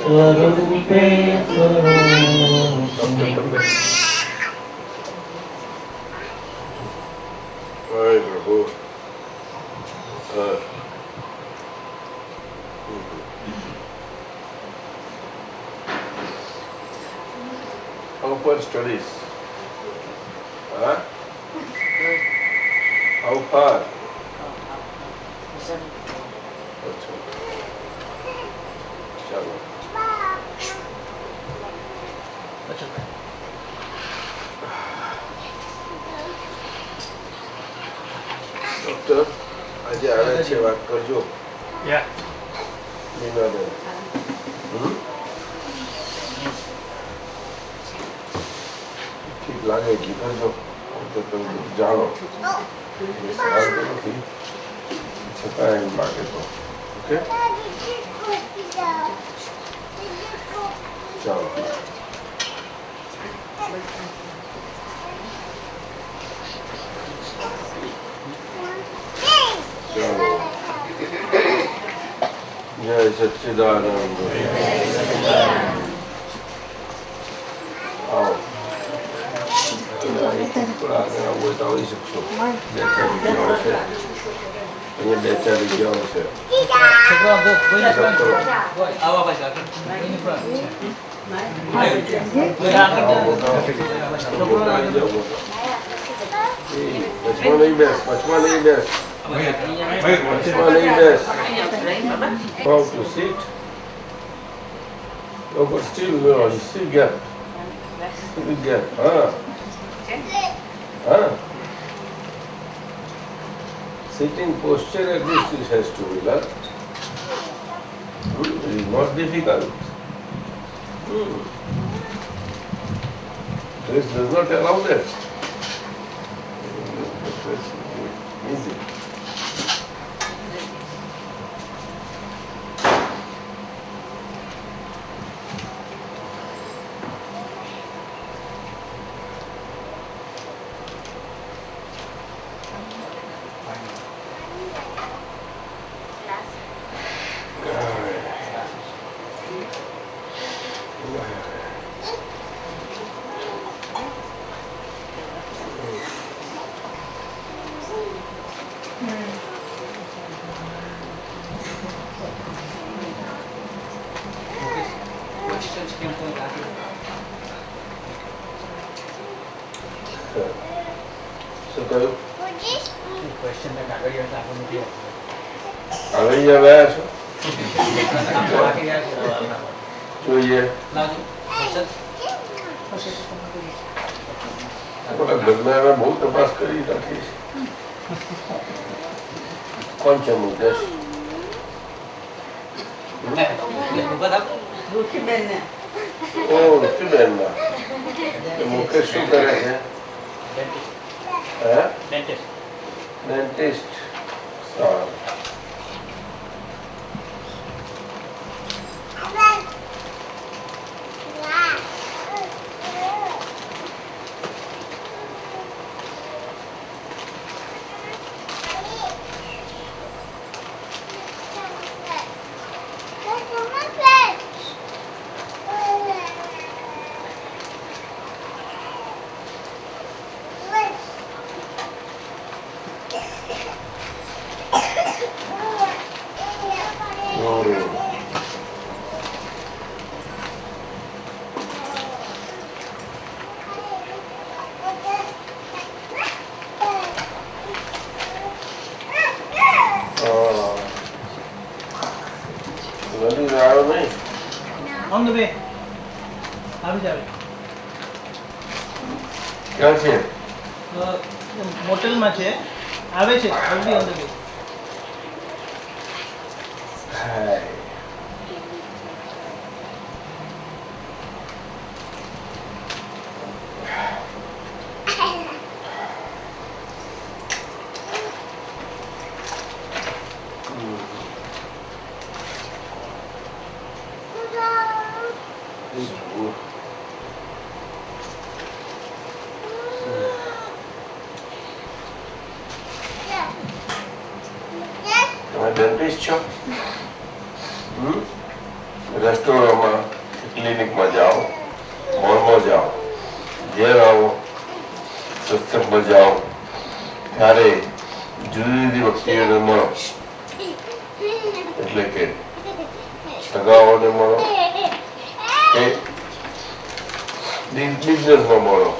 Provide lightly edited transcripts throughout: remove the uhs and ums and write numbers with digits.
स्वरूपे हाय प्रभु How far studies? Huh? How far? अच्छा चलो ડોક્ટર આજે આવે છે વાત કરજો બીનાબેન ઠીક લાગે એટલી કરજો તો તમે જાણો એ સવાલ તો નથી છતાં એમ લાગે તો ઓકે ચાલો ચાલો જય સચ્ચિદાનંદ આવો થોડા આગળ આવો તો આવી શકશો બે ચાર જગ્યાઓ છે અહીંયા બે ચાર જગ્યાઓ છે વચમાં નહીં બેસ વચમાં નહીં બેસ વચમાં નહીં બેસ How to sit? Oh, but still gap. Still gap. Sitting posture at least it has to be learned. It is not difficult. This does not allow that. It's easy. શું કહ્યું? આવી ગયા છો જોઈએ ઘરના બહુ તપાસ કરી રાખી છે. કોણ છે મુકેશ? ઓ ઋષિબેન ના મુકેશ શું કરે છે? ડેન્ટિસ્ટ. સારું. On the way. આવી જાવે. ક્યાં છે? મોટેલમાં છે. આવે છે. જલ્દી on the way. Hi. Dentist છો? રેસ્ટોરન્ટમાં ક્લિનિકમાં જાઓ, મોલમાં જાઓ, ઘેર આવો, સત્સંગમાં જાઓ, ત્યારે જુદી જુદી વ્યક્તિઓને મળો, એટલે કે સગાઓને મળો કે બિઝનેસમાં મળો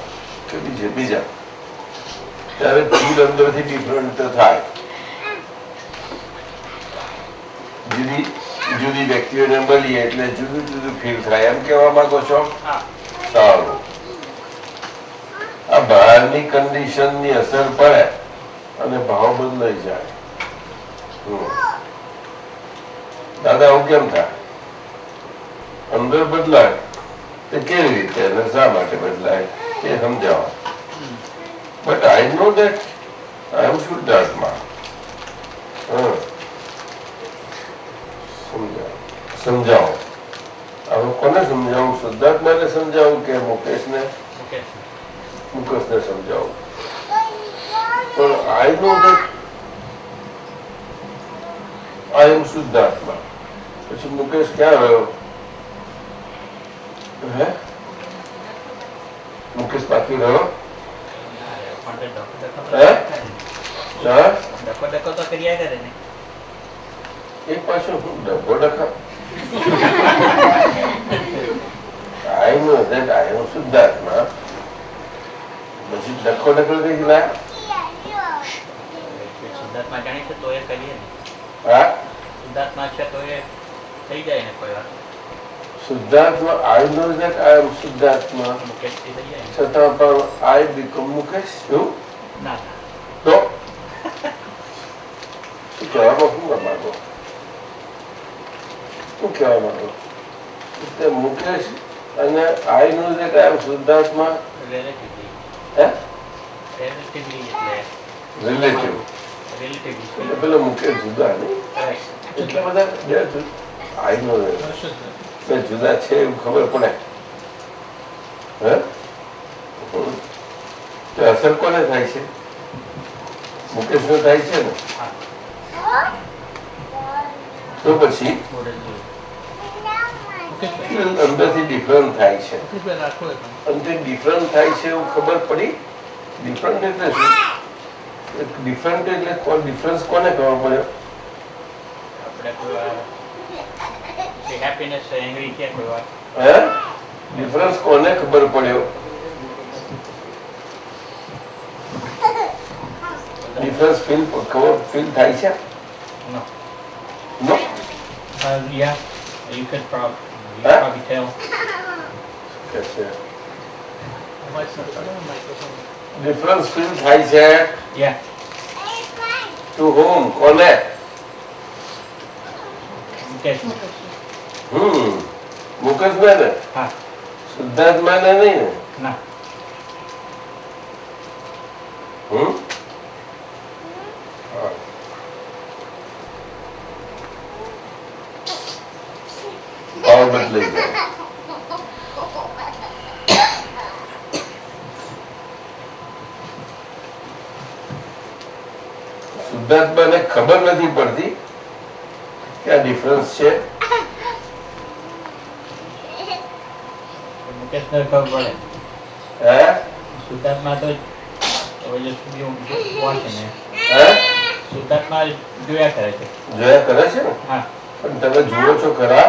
કે બીજા, ત્યારે ફીલ અંદરથી ડિફરન્ટ થાય. જુદી જુદી વ્યક્તિઓને મળીએ એટલે જુદું જુદું ફીલ થાય, એમ કહેવા માંગો છો? સારું. આ બહારની કન્ડિશનની અસર પડે અને ભાવ બદલાઈ જાય. દાદા આવું કેમ થાય? અંદર બદલાય તે કેવી રીતે અને શા માટે બદલાય તે સમજાવો. But I no that I એમ શુદ્ધાત્મા. સમજાવો. હવે કોને સમજાવું? શુદ્ધાત્માને સમજાવું કે મુકેશને? મુકેશને સમજાવું. પણ આઈ નો દેટ આઈ એમ શુદ્ધાત્મા. પછી મુકેશ ક્યાં રહ્યો? હે, મુકેશ બાકી રહ્યો? એક પાછું ડબ્બો ડખા. આઈ નો દેટ આઈ એમ શુદ્ધાત્મા. પછી ડખો ડખો કઈ લાયા? શુદ્ધાત્મા જાણી છે તો એ કરીએ ને. હા, શુદ્ધાત્મા છે તો એ થઈ જાય ને કોઈ વાર. શુદ્ધાત્મા આઈ નો દેટ આઈ એમ શુદ્ધાત્મા મુકેશ થઈ જાય ને. છતાં પણ આઈ બીકમ મુકેશ. શું? ના તો શું કહેવામાં શું માંગો? શું કહેવા માંગો? એટલે મુકેશ અને આઈ નો દેટ આઈ એમ શુદ્ધાત્મા રિલેટિવલી. હે, રિલેટિવલી એટલે રિલેટિવ. રિલેટિવલી એટલે પેલો મુકેશ જુદા નહીં. એટલા બધા બે આઈ નો બે જુદા છે એવું ખબર પડે. હે, તો અસર કોને થાય છે? મુકેશ નો થાય છે ને. તો પછી અંદરથી ડિફરન્ટ થાય છે. અંદરથી ડિફરન્ટ થાય છે એવું ખબર પડી. ડિફરન્ટ એટલે શું? ડિફરન્ટ એટલે ડિફરન્સ કોને ખબર પડ્યો? આપણે કોઈ વાર હેપીનેસ એંગ્રી કે કોઈ વાર. હે, ડિફરન્સ કોને ખબર પડ્યો? ડિફરન્સ ફીલ થાય છે? No. No. Yeah, you could probably tell. કે છે ડિફરન્સ ફીલ થાય છે. Yeah. To home? કોને? મુકેશ. મુકેશને ને? હા. શુદ્ધાત્માને નહીં ને? ના. ભાવ બદલાઈ જાય. શુદ્ધાત્માને ખબર નથી પડતી કે આ ડિફરન્સ છે. મુકેશને ખબર પડે. હે, શુદ્ધાત્મા તો વાંચે ને. હે, શુદ્ધાત્મા જોયા કરે છે. જોયા કરે છે ને? હા. પણ તમે જુઓ છો ખરા?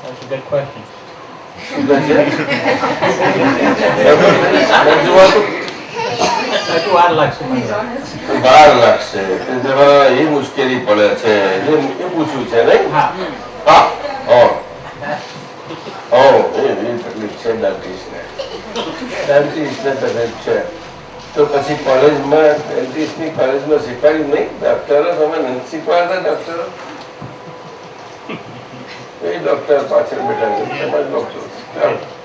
That's a good question. શું કહે છે? નથી જોવાતું? હજુ વાર લાગશે મને. વાર લાગશે. જરા એ મુશ્કેલી પડે છે એ પૂછ્યું છે નહીં? હા. હા. એ તકલીફ છે ડેન્ટિસ્ટને. ડેન્ટિસ્ટને તકલીફ છે તો પછી કોલેજમાં ડેન્ટિસ્ટની કોલેજમાં શીખવાડ્યું નહીં? ડોક્ટરો તમે નથી શીખવાડતા? ડોક્ટરો એ ડોક્ટર પાછળ બેઠા છે. તમારે ડોક્ટર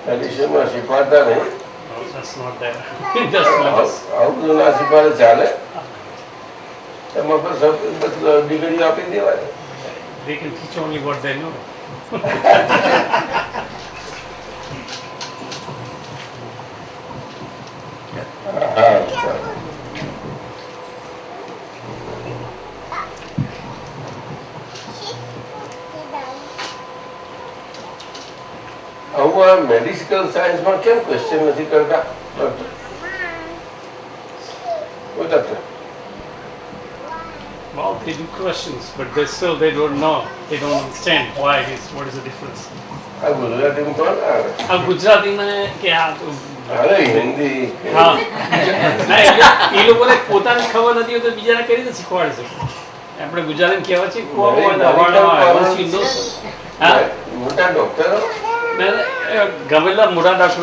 મેડિસિનમાં શીખવાડતા નહીં? That's not there. Just levels. આવું બધું ના શીખવાડે ચાલે? એમાં બસ ડિગ્રી આપી દેવાય. They can teach only what they know. હા, ચાલો. લોકો આ મેડિકલ સાયન્સમાં કેમ ક્વેશ્ચન નથી કરતા? Doctor Well, they do questions, but they don't know. They don't understand why it is. What is the difference? આ ગુજરાતીમાં કોણ આવે? આ ગુજરાતીમાં કે આ તો અરે હિન્દી હા ના એટલે એ લોકોને પોતાને ખબર નથી હોય તો બીજાને કઈ રીતે શીખવાડશે? આપણે ગુજરાતીમાં કહેવાય છે હા મોટા ડોક્ટરો ગમેલા મોટા ડોક્ટર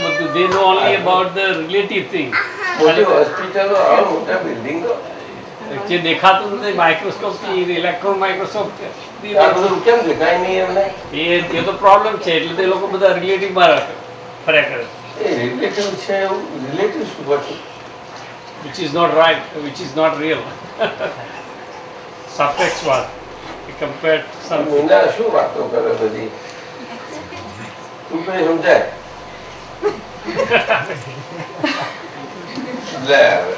બધું they know only about the relative thing. મોટી હોસ્પિટલો આ મોટા બિલ્ડિંગો જે દેખાતું નથી માઇક્રોસ્કોપ થી ઇલેક્ટ્રોન માઇક્રોસ્કોપ આ બધું કેમ દેખાય નહીં એમને? એ તો પ્રોબ્લેમ છે એટલે તે લોકો બધા રિલેટિવ માં ફર્યા કરે એ રિલેટિવ છે એવું રિલેટિવ શું પછી? which is not right, which is not real. સાપેક્ષવાદ compared some Meena શું વાતો કરે બધી? તું કઈ સમજાય? લે હવે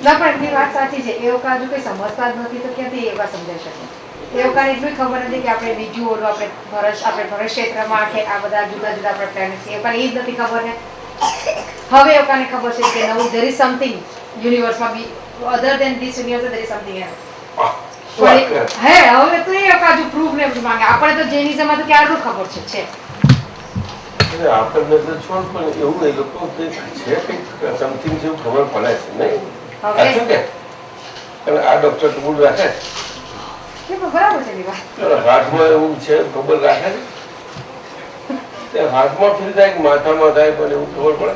ના પણ એમની વાત સાચી છે. એ લોકો હજુ કઈ સમજતા જ નથી તો ક્યાંથી એવા સમજાઈ શકે? એ લોકોને એટલી ખબર નથી કે આપણે બીજું ઓલું આપણે ભરત ક્ષેત્રમાં કે આ બધા જુદા જુદા આપણે પ્લેનેટ છે એ લોકોને એ જ નથી ખબર ને. હવે એ લોકોને ખબર છે કે નવું there is something યુનિવર્સમાં B other than this universe there is something else. હે હવે તો એ લોકો હજુ પ્રૂફ ને બધું માંગે. આપણે તો જૈનિઝમમાં તો ક્યારનું ખબર છે. આપણને તો છોડ પણ એવું એ લોકો છે કંઈક સમથિંગ જેવું ખબર પડે છે નહીં? સાચું કે? અને આ ડોક્ટર કબૂલ રાખે છે? બરાબર છે ની વાત. હાથમાં એવું છે ખબર રાખે છે? હાથમાં ફીલ થાય કે માથામાં થાય પણ એવું ખબર પડે?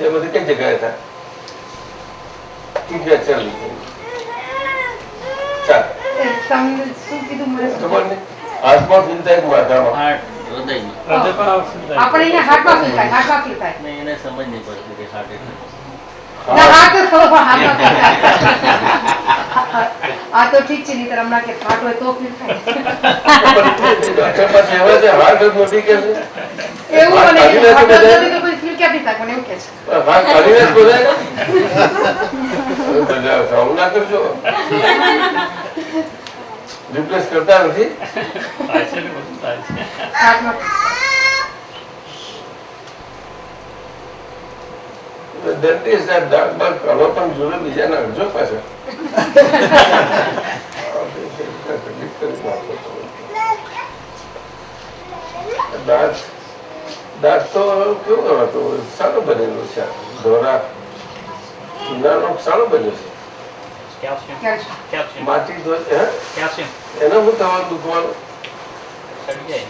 એ બધી કઈ જગ્યાએ થાય? ઠીક છે ચાલ ચાલ તમને શું કીધું મને ખબર નહીં. હાથમાં ફીલ થાય કે માથામાં? આપણે અહીંયા હાર્ટમાં ફીલ થાય. એને સમજ નહીં પડતી કે હાર્ટ એટલે ના હાર્ટ તો ખબર પણ હાર્ટમાં feel થાય. આ તો ઠીક છે નહીંતર હમણાં કે હાર્ટ હોય તો ફીલ થાય. ડોક્ટર પાસે એવા છે હાર્ટ જ નથી કે છે? એવું મને હાથ કાઢીને હાર્ટ બધા- નથી તો કોઈ ફીલ ક્યાંથી થાય મને એવું કે છે. હાથ કાઢીને જ બોલાય? બધા સારું ના કરજો. રિપ્લેસ કરતા નથી? થાય છે ને બધું થાય છે. હાર્ટમાં ડેન્ટિસ્ટ આ દાંત બાદ કાઢો પણ જોડે બીજાને અડજો પાછા. દાંત તો કેવું હતું સારું બનેલું છે. ધોરા ચૂનાનો સારું બન્યું છે. Calcium. calcium. Calcium. માટી હે Calcium. એનો હું તમારું દુખવાનું સડી જાય.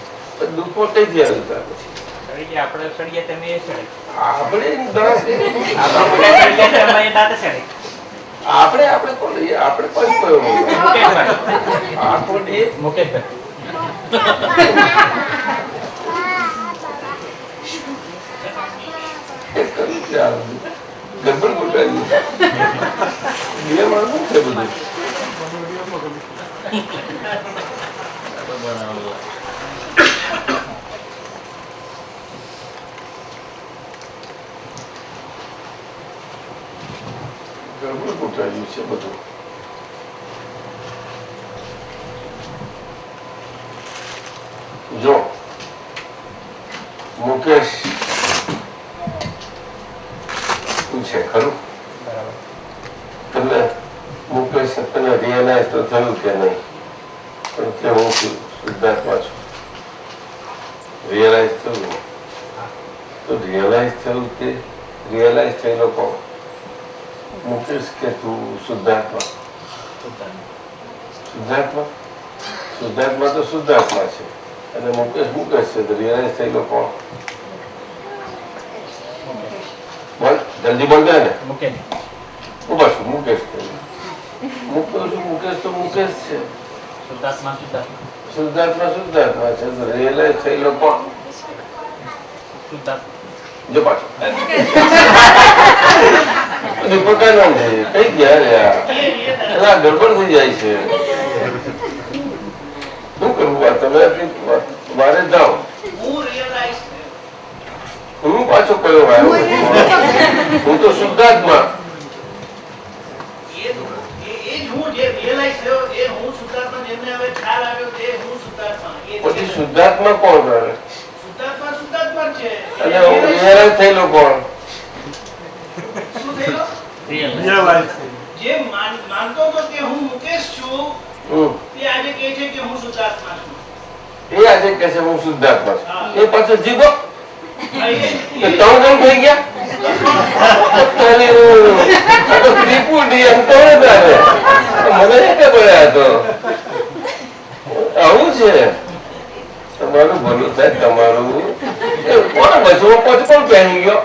દુખો કઈ ગયા હતા પછી સડી જાય. આપણે સડી જાય તમે એ સડી. આપણે દવા છે. આપણે મોટા સડી જાય તમે એ દાંત સડી. આપણે આપણે કોણ લઈએ? આપણે કોઈ મુકેશભાઈ. આપણે મુકેશભાઈ. ગડબડ ગોટાવી બે માણસો છે બધું. બનાવેલો ગડબડ ગોટાવ્યું છે બધું. જો મુકેશ શું છે ખરું? બરાબર. તમને મુકેશ તને રિયલાઇઝ તો થયું કે નહીં? પણ કે હું શુદ્ધાત્મા છું. રિયલાઇઝ થયું ને? તો રિયલાઇઝ થયું તે રિયલાઇઝ થયેલો કોણ? મુકેશ કે તું શુદ્ધાત્મા? શુદ્ધાત્મા શુદ્ધાત્મા તો શુદ્ધાત્મા છે અને મુકેશ મુકેશ છે. તો રિયલાઇઝ થયેલો કોણ? બોલ જલ્દી બોલ દે ને. મુકેશ. હું બસ મુકેશ મુકેશ તો મુકેશ છે. શુદ્ધાત્મા શુદ્ધાત્મા. શુદ્ધાત્મા શુદ્ધાત્મા છે. તો રિયલાઇઝ થયેલો કોણ? શુદ્ધાત્મા. જો પાછો દીપકાનંદ છે. કઈ ગયા રે આ? આ ગડબડ થઈ જાય છે. શું કરવું? આ તમે મારે જાઓ. હું પાછો કયો આવ્યો? હું તો શુદ્ધાત્મા. એ જ હું જે રિયલાઇઝ થયો એ હું શુદ્ધાત્મા, જેમને હવે ખ્યાલ આવ્યો તે હું શુદ્ધાત્મા, એ પછી શુદ્ધાત્મા કોણ કરે? શુદ્ધાત્મા શુદ્ધાત્મા જ છે. અને હું realize થયેલો કોણ? શું થયેલો? જે માનતો હતો કે હું મુકેશ છું, હમ. તે આજે કહે છે કે હું શુદ્ધાત્મા છું. એ આજે કહે છે હું શુદ્ધાત્મા છું. એ પાછો જીવો હા, એ- તો એ- ત્રણ જણ થઈ ગયા. અને આ તો ત્રિપુટી એમ કોણ તારે? મને એ ખબર આ તો આવું છે. તમારું ભલું થાય તમારું. એ કોણ બચવો પછી કોણ પહેરી ગયો?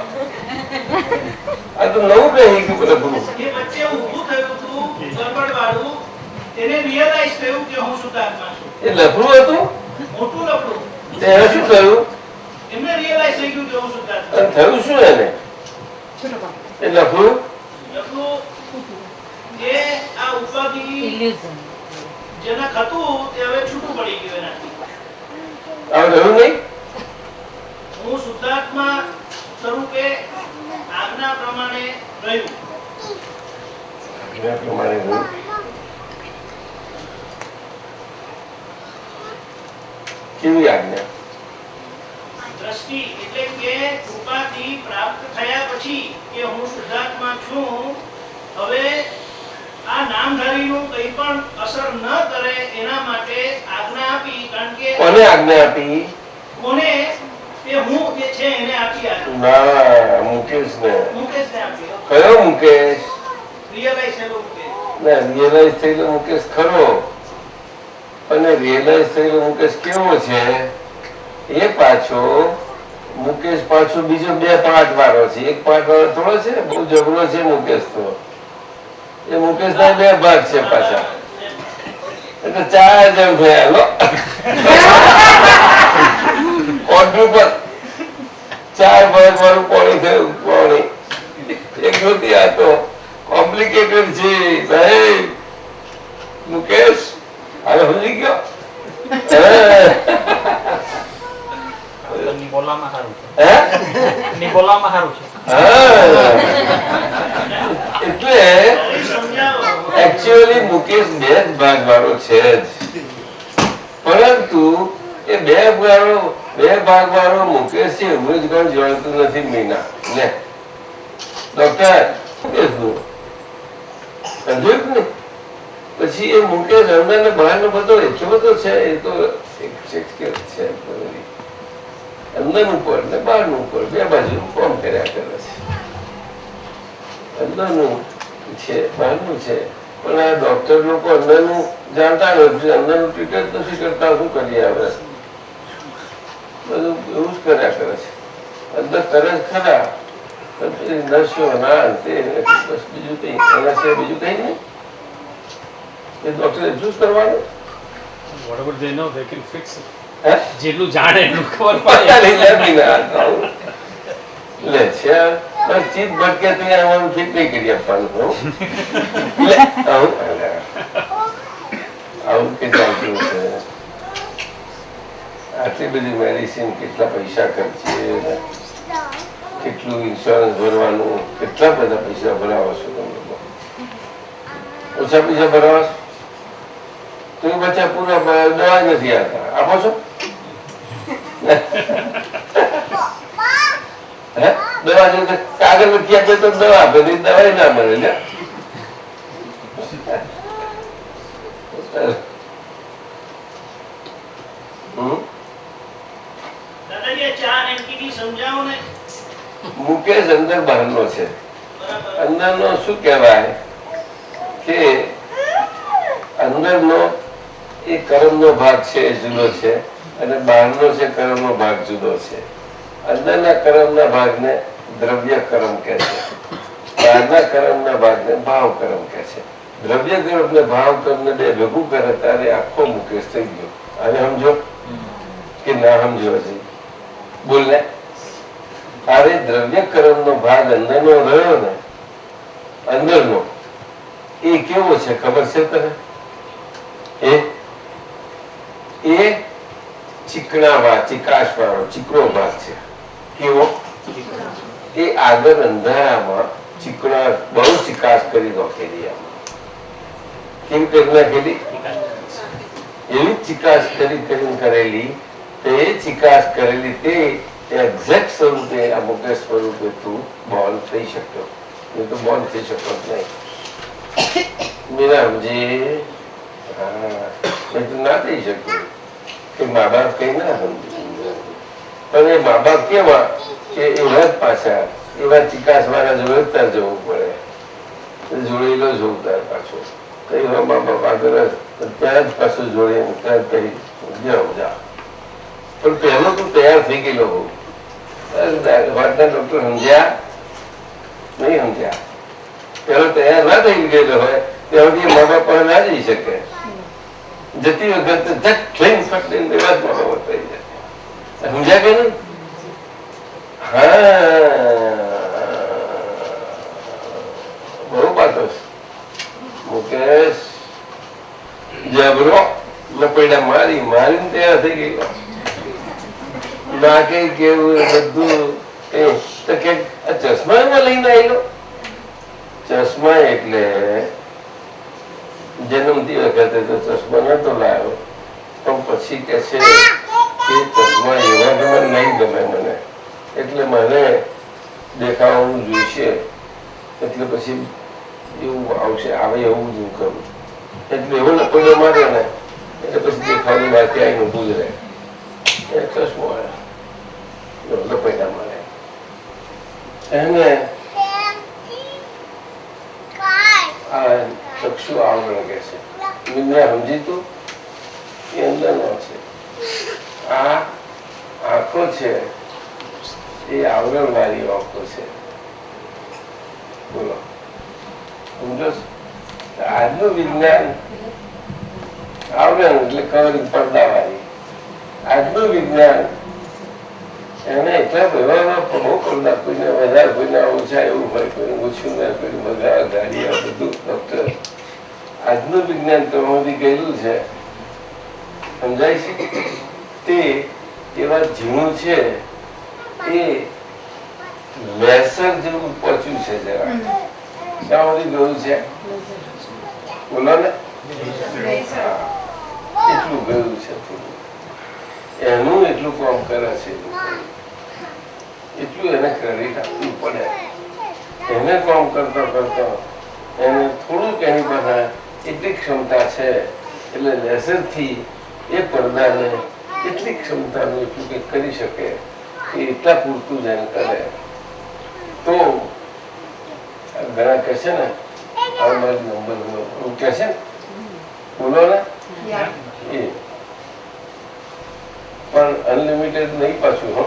આ તો નવું પહેરી ગયું બધું. એ વચ્ચે ઊભું થયું હતું ગરબડવાળું, તેને રિયલાઇઝ થયું કે હું શુદ્ધાત્મા છું. એ લફરું હતું. મોટું લફડું. તેને શું થયું? એમને રિયલાઇઝ થઈ ગયું કે હું શુદ્ધાત્મા અને થયું શું એને? છૂટો પાડો. એ લફરું લફડું એ આ ઉપાધિ જનક હતું તે હવે છૂટું પડી ગયું એનાથી. આ રહ્યું નહીં. હું શુદ્ધાત્મા સ્વરૂપે આજ્ઞા પ્રમાણે રહ્યું. એના પ્રમાણે રહ્યું. કેવી આજ્ઞા? દ્રષ્ટિ એટલે કે કૃપાથી પ્રાપ્ત થયા પછી કે હું શુદ્ધાત્મા છું, હવે આ નામધારીનું કંઈ પણ અસર ન કરે એના માટે આજ્ઞા આપી. કારણ કે કોને આજ્ઞા આપી? કોને તે હું જે છે એને આપી આજ્ઞા. ના, મુકેશને. મુકેશને આપી. કયો મુકેશ? રિયલાઇઝ થયેલો મુકેશ. ના, રિયલાઇઝ થયેલો મુકેશ ખરો, અને રિયલાઇઝ થયેલો મુકેશ કેવો છે? એ પાછો મુકેશ પાછો બીજો 2 પાર્ટ વાળો છે. એક પાર્ટ વાળો થોડો છે, બહુ જબરો છે મુકેશ તો. એ મુકેશ ના 2 ભાગ છે પાછા. એટલે 4 જણ થયા. લો ઓર્ડર પર 4 ભાગ વાળું કોણી થયું. કોણી એક નથી. આ તો કોમ્પ્લિકેટેડ છે સાહેબ. મુકેશ હવે સમજી ગયો? નિકોલામાં સારું છે. હે? નિકોલામાં સારું છે. એટલે સમજાવો. એકચ્યુઅલી મુકેશ 2 જ ભાગ વાળો છે જ, પરંતુ એ 2 ભાગ વાળો મુકેશ છે એવું જ કોણ જાણતું નથી. મીના લે ડોક્ટર મુકેશનું સમજ્યું ને? પછી એ મુકેશ અંદર ને બહાર નો બધો એટલો બધો છે. એ તો એક છે અંદરનું પર ને બહારનું પર 2 બાજુ કામ કર્યા કરે છે. અંદરનું છે બહારનું છે, પણ આ ડોક્ટર લોકો અંદરનું જાણતા નથી, અંદરનું ટ્રીટ જ નથી કરતા. શું કરીએ આપણે? બધું એવું જ કર્યા કરે છે. અંદર કરે જ ખરા, નર્સો ના તે બસ બીજું કઈ એના છે, બીજું કઈ નહીં. એ ડોક્ટર એટલું જ કરવાનું. Whatever they know, they can fix it. હે? જેટલું જાણે એટલું ખબર પતા પડે. નહીં લાગી ના આવું. લે છે બસ ચીજ ભટકે તો અમારું ફિટ નહીં કરી આપવાનું. હો? લે આવું આવું કે ચાલતું છે. આટલી બધી મેડિસિન, કેટલા પૈસા ખર્ચીએ, કેટલું ઇન્સ્યોરન્સ ભરવાનું, કેટલા બધા પૈસા ભરાવો છો તમે લોકો? ઓછા પૈસા ભરાવો છો તો એ બચ્ચા પૂરા દવા નથી આવતા. આપો છો? હે? દવા જો કાગળ લખી આપે તો દવા આપે, નહીં દવા ના મળે. લે દાદાજી આ 4 એન્ટિટી સમજાવો ને. મુકેશ અંદર બહારનો છે. બરાબર. અંદરનો શું કહેવાય કે અંદરનો એ કર્મનો ભાગ છે, એ જુદો છે, અને બહારનો છે કર્મનો ભાગ જુદો છે. અંદરના કર્મના ભાગને દ્રવ્ય કર્મ કહે છે, બહારના કર્મના ભાગને ભાવ કર્મ કહે છે. દ્રવ્ય કર્મ ને ભાવ કર્મ ને 2 ભેગું કરે ત્યારે આખો મુકેશ થઈ ગયો. આને સમજો કે ના સમજો? હજી બોલ ને. અરે દ્રવ્ય કર્મનો ભાગ અંદરનો રહ્યો ને, અંદરનો એ કેવો છે ખબર છે તને? એ ચીકણા ચિકાશ વાળો ચીકણો ભાગ છે. કેવો? એ આગળ અંધારામાં ચીકણા બહુ ચિકાશ કરી નાખેલી. આમાં કેવી કરી નાખેલી? એવી ચિકાસ કરીને કરેલી, તે ચિકાસ કરેલી તે એક્ઝેક્ટ સ્વરૂપે અમુક સ્વરૂપે તું બોન્ડ થઈ શક્યો, એ તો બોન્ડ થઈ શકો જ નહીં. મીરા સમજી? હા, એ તો ના થઈ શક્યું કે મા બાપ કઈ ના સમજે. પણ એ મા બાપ કેવા કે એવા જ પાછા એવા ચિકાસ વાળા જોડે તાર જવું પડે, જોડેલો જોવું તાર પાછો કઈ મા બાપ આગળ ત્યાં જ પાછું જોડે ત્યાં કઈ જાઓ જા. પણ પહેલો તું તૈયાર થઈ ગયેલો હોઉં. વાતના ડોક્ટર સમજ્યા નહીં? સમજ્યા? પેલો તૈયાર ના થઈ ગયેલો હોય ત્યાં મા બાપ પણ ના જઈ શકે. જતી વખત જટ લઈને ફટ એવા જ મા બાપ થઈ જાય. સમજ્યા કે નહીં? હા, બહુ વાતો છે. મુકેશ જબરો લપેડા મારીને તૈયાર થઈ ગયેલો. બાકી કેવું બધું તો કે ચશ્મા એમાં લઈને આવેલો. ચશ્મા એટલે જન્મતી વખતે તો ચશ્મા નતો લાવ્યો, પણ પછી કે છે કે ચશ્મા એવા ગમે નહીં ગમે મને, એટલે મને દેખાવાનું જોઈશે, એટલે પછી એવું આવશે આવે એવું જ હું કરું. એટલે એવો લપેડો મારે ને એટલે પછી દેખાવાની વાત આવીને ઊભું જ રહે. એ ચશ્મો લપેટા મારે એને આ ચક્ષુ આવરણ કે છે. મિન્દ્રા સમજી તું? એ અંદરનો છે. આ આંખો છે એ આવરણ વાળી આંખો છે. બોલો સમજો? આજનું વિજ્ઞાન આવરણ એટલે કવરિંગ પડદા વાળી. આજનું વિજ્ઞાન એને એટલા બધા બહુ પડદા, કોઈને વધારે કોઈને ઓછા એવું હોય, કોઈને ઓછું ના, કોઈને વધારે ગાડી આ બધું ડોક્ટર આજનું વિજ્ઞાન તમારી ગયેલું છે. સમજાય છે? તે એવા ઝીણું છે એ લેસર જેવું પહોંચ્યું છે. જરા શા સુધી ગયું છે? બોલો ને. એટલું ગયું છે થોડું, એનું એટલું કામ કરે છે, એટલું એને ક્રેડિટ આપવું પડે. એને કામ કરતા કરતા એને થોડુંક એની પાસે એટલી ક્ષમતા છે એટલે લેસરથી એ પડદાને એટલી ક્ષમતાનું એટલું કંઈક કરી શકે કે એટલા પૂરતું જ એને કરે. તો ઘણા કહે છે ને આ મારો નંબર એવું કહે છે ને, બોલો ને. એ પણ અનલિમિટેડ નહીં પાછું. હો,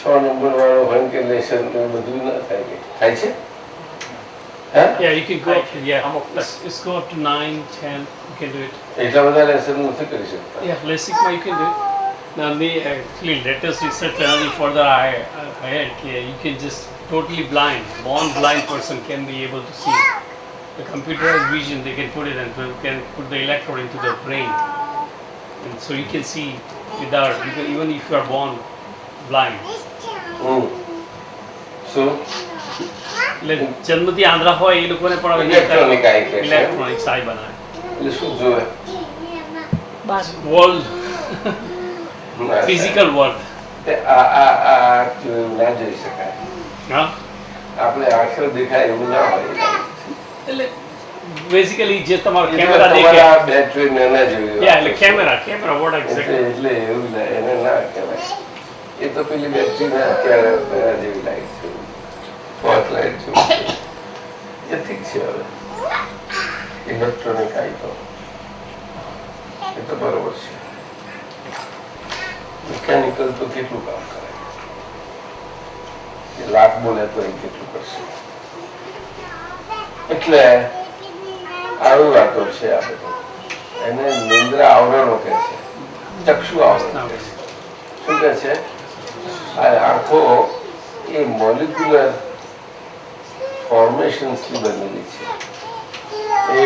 6 નંબર વાળો હોય કે લેસન બધું ના થાય. થાય છે? Yeah, you can go up to, let's go up to 9, 10, you can do it. એટલા બધા લેસન નથી કરી શકતા. Yeah, LASIK, you can do it. Now, the actually latest research another further ahead, you can just totally blind, born blind person can be able to see. The computerized vision, they can put it and can put the electrode into the brain. And so you can see without, even if you are born blind. So, એટલે જન્મથી આંધળા હોય એ લોકોને પણ electronic આઈ કે electronics આઈ બનાવે. એટલે શું જોવે? World, physical world. આ ના જોઈ શકાય. હા, આપણે આંખો દેખાય એવું ના હોય. એટલે બેઝિકલી જે તમારો કેમેરા દેખે બેટરી ને ના જોયું. એટલે કેમેરા વોટ એક્ઝેક્ટલી. એટલે એવું એને ના કહેવાય. એ તો પેલી બેટરી ના અત્યારે જેવી લાઈટ છે, ફોર્ટ લાઈટ છે. એ ઠીક છે. હવે ઇલેક્ટ્રોનિક આવી તો એ તો બરોબર છે. મિકેનિકલ તો કેટલું કામ કરે, લાખ બોલે તો એ કેટલું કરશે. એટલે આવી વાતો છે આ બધી. એને નિંદ્રા આવરણો કહે છે, ચક્ષુ આવરણ કહે છે. શું કહે છે? આ આંખો એ મોલિક્યુલર ફોર્મેશન્સથી બનેલી છે. એ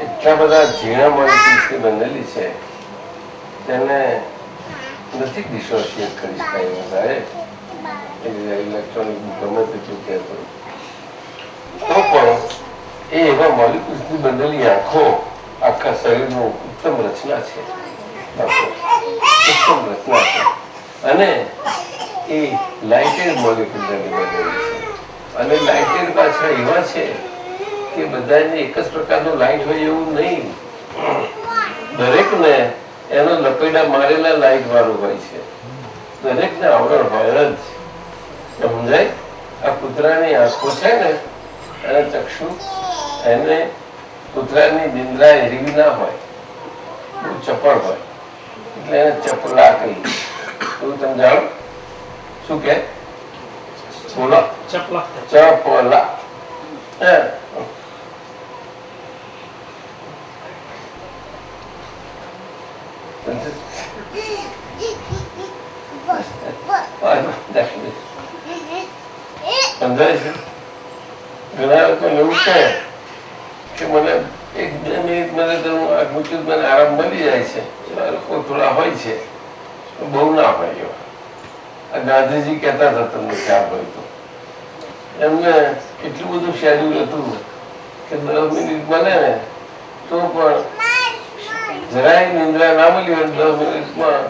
એટલા બધા ઝીણા મોલિક્યુલ્સથી બનેલી છે તેને નથી ડિસોશિએટ કરી શકાય. સાહેબ ઇલેક્ટ્રોનિક ગમે તેટલું કહેતો તો પણ એ એવા મોલિક્યુલ્સની બનેલી આંખો આખા શરીરનું ઉત્તમ રચના છે. ઉત્તમ રચના છે અને એ લાઇટેડ મોલિક્યુલની બનેલી છે. અને લાઇટેડ પાછા એવા છે કે બધાને એક જ પ્રકારનો લાઇટ હોય એવું નહીં. દરેકને એનો લપેડા મારેલા લાઇટ વાળું હોય છે. દરેકને આવરણ હોય જ. સમજાય? આ કૂતરાની આંખો છે ને અને ચક્ષુ, એને કૂતરાની નિંદ્રા એવી ના હોય, બહુ ચપળ હોય, એટલે એને ચપલા કહી. એવું તમે જાણો? શું કે બોલો? ચપલા. ચપલા. સમજાય છે? ઘણા લોકો એવું કે મને 1-2 મિનિટ મને તો મને આરામ મળી જાય છે. એવા લોકો થોડા હોય છે, બહુ ના હોય એવા. આ ગાંધીજી કહેતા હતા, તમને ખ્યાલ હોય તો, એમને એટલું બધું શેડ્યુલ હતું કે 10 મિનિટ મળે ને તો પણ જરાય નિંદ્રા ના મળી હોય 10 મિનિટમાં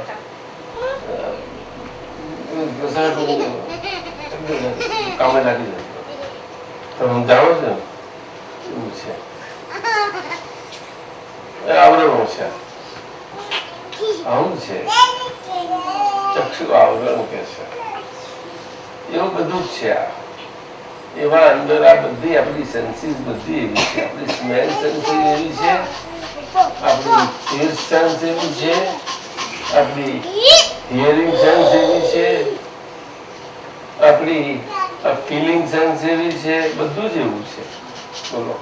કામે લાગી જાય. તમે જાણો છો એવું છે. આવરણો છે, આવું છે, ચક્ષુ આવરણ કે છે, એવું બધું જ છે. આ એવા અંદર આ બધી આપણી સેન્સીસ બધી એવી છે. આપણી સ્મેલ સેન્સ એવી છે, આપણી ટેસ્ટ સેન્સ એવી છે, આપણી હિયરિંગ સેન્સ એવી છે, આપણી ફિલિંગ સેન્સ એવી છે. બધું જ એવું છે. બોલો,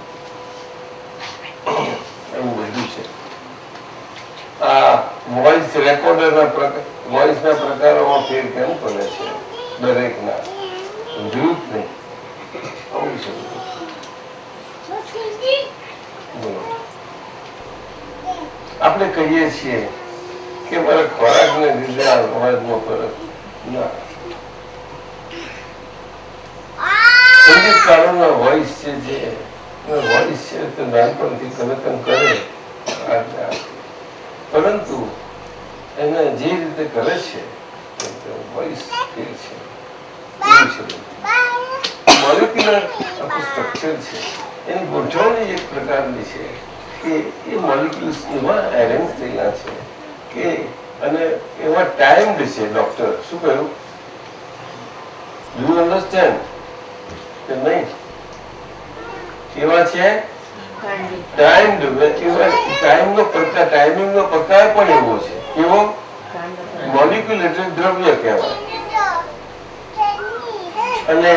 એવું બધું છે. આ વોઇસ રેકોર્ડરના વોઇસના પ્રકારોમાં ફેર કેમ પડે છે દરેકના? જોયું જ નહીં. આવું છે બોલો. આપણે કહીએ છીએ કે મારા ખોરાકને લીધે આ અવાજમાં ફરક ના. સંગીતકારોનો વોઇસ છે, જે વોઇસ છે તે નાનપણથી કલકન કરે, પરંતુ એને જે રીતે કરે છે વોઇસ કે છે મોલિક્યુલર આખું સ્ટ્રક્ચર છે. એની ગોઠવણી એક પ્રકારની છે કે એ મોલિક્યુલ્સ એવા એરેન્જ થયેલા છે કે અને એવા ટાઈમ્ડ છે. ડોક્ટર શું કહ્યું? ડુ યુ અન્ડરસ્ટેન્ડ કે નહીં? કેવા છે? ટાઈમિંગનો પ્રકાર પણ એવો છે. કેવો? મોલિક્યુલ એટલે દ્રવ્ય કહેવાય. અને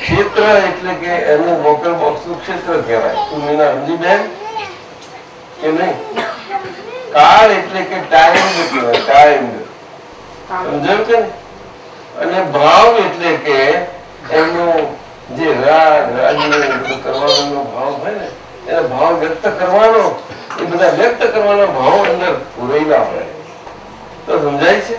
ક્ષેત્ર એટલે કે એનું વોકલ બોક્સનું ક્ષેત્ર કહેવાય. તું મીના સમજી બેન કે નહીં? કાળ એટલે કે ટાઈમ્ડ કહેવાય. ટાઈમ્ડ સમજાયું કે? અને ભાવ એટલે કે એનું જે રાગ કરવાનો ભાવ હોય ને, એને ભાવ વ્યક્ત કરવાનો, એ બધા વ્યક્ત કરવાના ભાવ અંદર પૂરેલા હોય. તો સમજાય છે?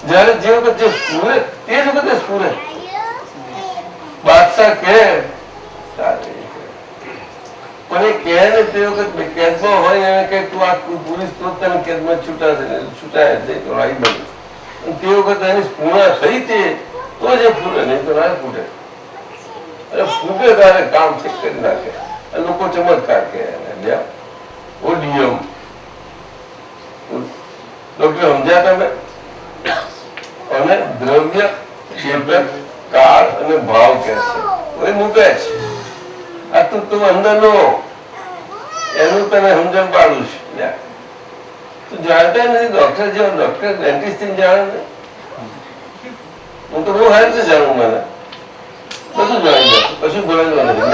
જયારે જે વખત જે સ્ફૂરે તે જ વખતે સ્ફૂરે. બાદશાહ કે પણ એ કહે ને તે વખત કેદમાં હોય એને કે તું આ પોલીસ તો તને કેદમાં છૂટાય જ નહીં તો આવી બની. તે વખત એની સ્ફૂર્ણા થઈ તે તો જ ફૂટે, નહીં તો ના ફૂટે. અને ફૂટે તારે કામ ચેક કરી નાખે. લોકો ચમત્કાર કે ઓડિયમ. ડોક્ટર સમજ્યા તમે? અને દ્રવ્ય, ક્ષેત્ર, કાળ અને ભાવ કે છે મૂકે છે. આ તું અંદર નો એનું તને સમજણ પાડું છું. તું જાણતા નથી ડોક્ટર જેવો, ડોક્ટર ડેન્ટિસ્ટ જાણે. હું તો બહુ સારી રીતે જાણું, મને બધું જાણી જાય, કશું ભણેલું નથી.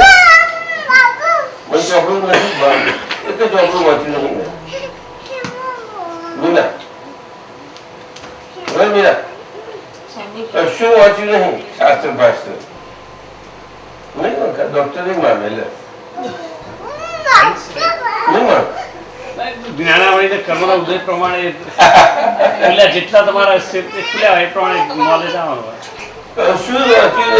મને ચોપડું નથી ભણ્યું, એ તો ચોપડું વાંચ્યું નહીં મેં. મીના મીના કશું વાંચ્યું નહીં, શાસ્ત્ર ભાસ્ત્ર નહીં. ડોક્ટર નહીં માને એટલે નહીં માને. જ્ઞાનાવળી કર્મના ઉદય પ્રમાણે ખુલ્યા જેટલા તમારા ખુલ્યા એ પ્રમાણે નોલેજ આવવાનું હોય. કશું વાંચ્યું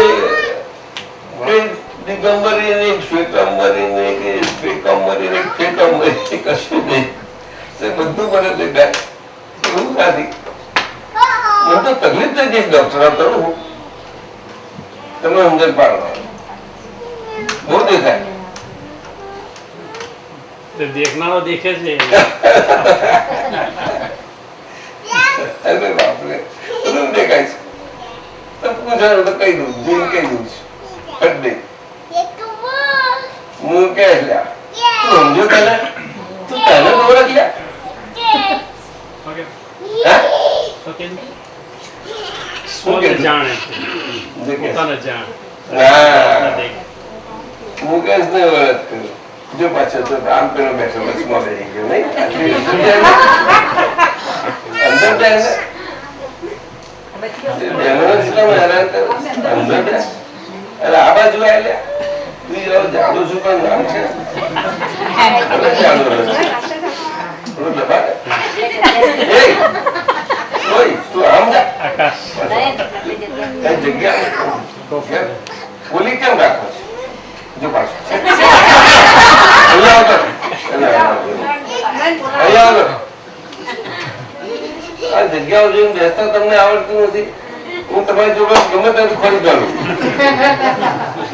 નહીં. દિગંબરી નહીં, શ્વેતાંબરી નહીં, કે શ્વેતાંબરી નહીં, શ્વેતાંબરી કશું નહીં. બધું મને દેખાય એવું નથી. મને તો તકલીફ થઈ ગઈ ડોક્ટર કરું તમે સમજણ પાડવા બહુ દેખાય. देखनारो देखे છે. અરે બાપરે બધું દેખાય છે. તો પૂછાય તો કહી દઉં જોઈને કહી દઉં છું. કટ દે હું કે લ્યા તું સમજો તને તું તને તો ઓળખ લ્યા. ઓકે હા ઓકે સ્વને જાણે પોતાને જાણે. ના મુકેશ ને ઓળખ કર્યો. જો પાછળ તો આમ પેલો બેઠો બસમાં બેસી ગયો નહીં અંદર જાય ને હેરાન કરે અંદર જાય. અરે આ બાજુ આવ્યા તું જાડું છું પણ નામ છે જાડું થોડું દબાવે તું આમ જા આકાશ કઈ જગ્યા બોલી કેમ રાખો છો જો પાછું આ જગ્યાઓ જોઈને બેસતા તમને આવડતું નથી. હું તમારી જોડે ગમે ત્યાંથી ખોરી કાઢું.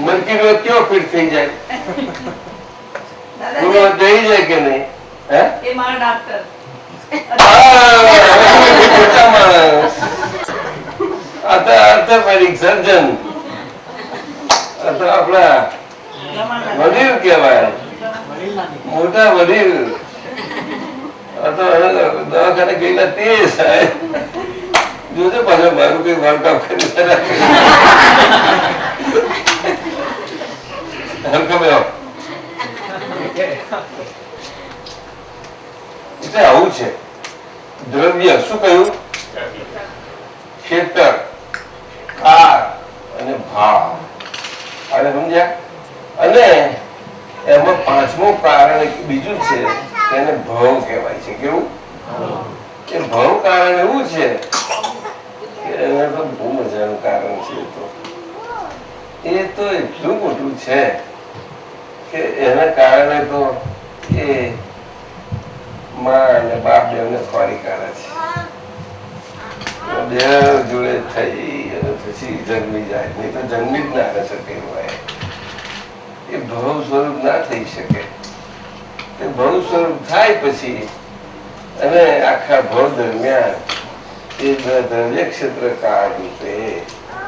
મરકી રોજ કેવો ફિટ થઈ જાય જઈ જાય કે નહીં. હે મોટા માણસ ઓર્થોપેડિક સર્જન આ તો આપણા વડીલ કહેવાય મોટા વડીલ. દવાખાને ગયેલા તે સાહેબ જોજો પાછળ મારું કઈ વર્કઆપ કરી એટલે આવું છે. દ્રવ્ય શું કહ્યું? ક્ષેત્ર, કાળ અને ભાવ. અને સમજ્યા? અને એમાં પાંચમું કારણ બીજું છે તેને ભવ કહેવાય છે. કેવું? એ ભવ કારણ એવું છે કે એને તો બહુ મજાનું કારણ છે. એ તો એટલું મોટું છે કે એના કારણે તો એ માં અને બાપ બેવને ખોરી કાઢે છે. બે જોડે થઈ અને પછી જન્મી જાય. નહીં તો જન્મી જ ના રહે શકે હોય. એ ભવ સ્વરૂપ ના થઈ શકે. એ ભવ સ્વરૂપ થાય પછી અને આખા ભવ દરમિયાન એ દ્રવ્ય ક્ષેત્ર કાળ રૂપે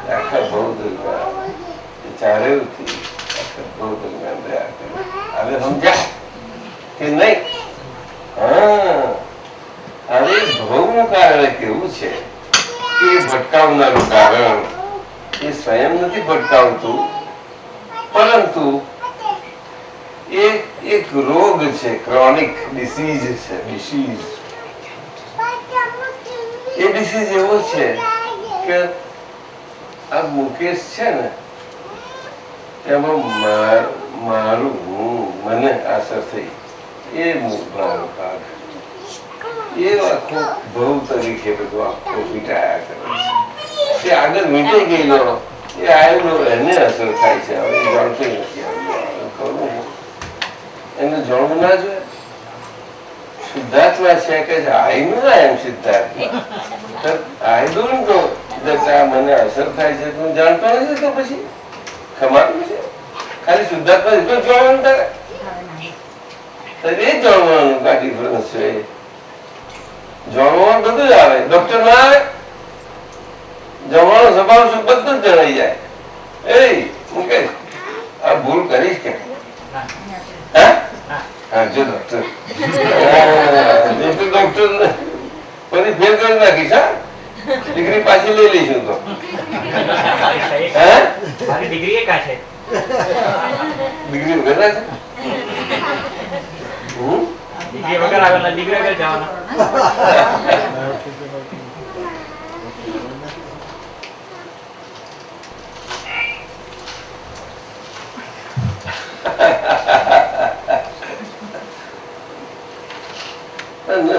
આખા ભવ દરમિયાન ચારેથી આખા ભવ દરમિયાન રહ્યા કરે. હવે સમજ્યા કે નહીં? હા હવે ભવનું કારણ કેવું છે કે ભટકાવનારું કારણ એ સ્વયં નથી ભટકાવતું, પરંતુ એક રોગ છે, ક્રોનિક ડિસીઝ છે. ડિસીઝ એ ડિસીઝ એવો છે કે આ મુકેશ છે ને એમાં મારું મને અસર થઈ એ મારો ભાગ એ આખો ભવ તરીકે બધું આખો વીટાયા કરે છે. એ આગળ વીટાઈ ગયેલો એ આવેલો એને અસર થાય છે. હવે જાણતો નથી કરવું એને જાણવું ના જોઈએ. શુદ્ધાત્મા છે કે આઈ નું ના એમ સિદ્ધાર્થમાં આઈ ડોન્ટ નો દેટ મને અસર થાય છે તું જાણતો નથી તો પછી ખમાડવું છે. ખાલી શુદ્ધાત્મા એટલું જાણવાનું તારે એ જાણવાનું કા ડિફરન્સ છે. જાણવાનું બધું જ આવે. ડોક્ટર ના આવે જમવાનો સ્વભાવ શું બધું જ જણાઈ જાય. એ હું કહીશ આ ભૂલ કરીશ કે હા જો ડોક્ટર ડોક્ટર ફરી ફેર કરી નાખીશ. હા ડિગ્રી પાછી લઈ લઈશું તો. મારી ડિગ્રી એક છે. ડિગ્રી વગર ના છે. ડિગ્રી વગર આવેલા ડિગ્રી વગર જવાના.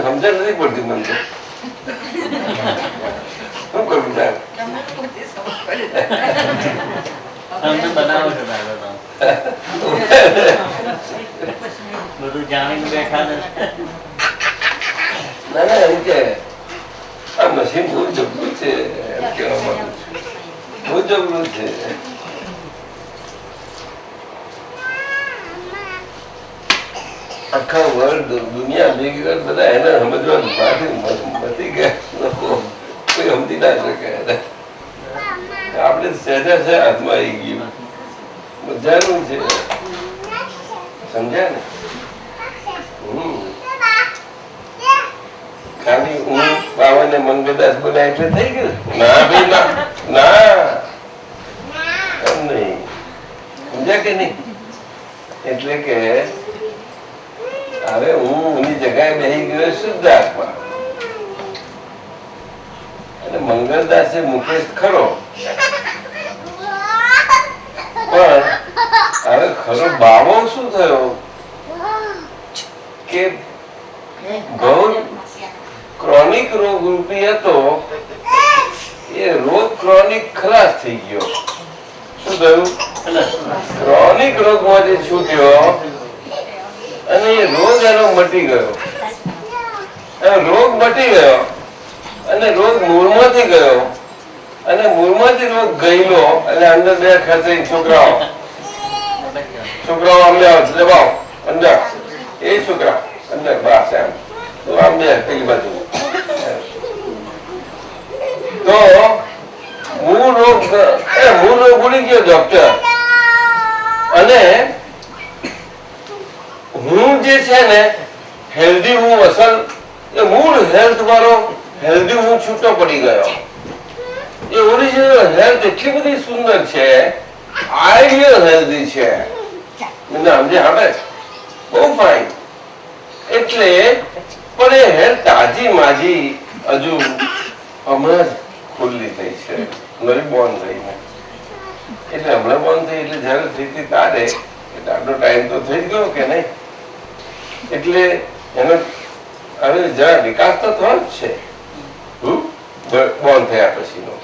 સમજણ નથી પડતી મને તો. શું કરું સાહેબ? તમને બનાવો છો દાદા તમે બધું જાણીને બેઠા ને ના ના એમ કે આ મશીન બહુ જબરું છે એમ કહેવા માંગુ છું. બહુ જબરું છે. આખા વર્લ્ડ દુનિયા ભેગી બધા એને સમજવા મથી ગયા લોકો કોઈ સમજી ના શકે એને. આપણે સહેજા છે હાથમાં આવી ગયું મજાનું છે સમજ્યા ને. ખાલી હું બાવાને મંગળદાસ બોલ્યા એટલે થઈ ગયું ના ભાઈ ના ના એમ નહીં સમજ્યા કે નહીં. એટલે કે હવે હું એની જગ્યાએ બેસી ગયો શુદ્ધ આત્મા અને મંગળદાસ એ મુકેશ ખરો પણ હવે ખરો બાવો શું થયો કે ગૌર ક્રોનિક રોગ રૂપી હતો એ રોગ ક્રોનિક ખલાસ થઈ ગયો. શું થયું? ક્રોનિક રોગ માંથી છૂટ્યો અને એ રોગ એનો મટી ગયો. રોગ મટી ગયો અને રોગ મૂળમાંથી ગયો અને મૂળમાંથી રોગ ગયેલો અને અંદર બે ખાતે છોકરાઓ અમને દબાવ અંદર એ છોકરા અંદર બસ એમ તો આમ બે પેલી બાજુ તો મૂળ રોગ ભૂલી ગયો ડોક્ટર. અને હું જે છે ને હેલ્ધી હું અસલ એ મૂળ હેલ્થ વાળો હેલ્ધી હું છૂટો પડી ગયો. એ ઓરિજિનલ હેલ્થ એટલી બધી સુંદર છે આઈડિયલ હેલ્ધી છે મને સમજે હવે બહુ ફાઇન. એટલે પણ એ હેલ્થ તાજી માજી હજુ હમણાં જ ખુલ્લી થઈ છે નવી બોન્ડ થઈને. એટલે હમણાં બોન્ડ થઈ એટલે જયારે થઈ હતી તારે એટલે આટલો ટાઈમ તો થઈ જ ગયો કે નહીં. એટલે એનો હવે જરા વિકાસ તો થયો જ છે બોન્ડ થયા પછીનો.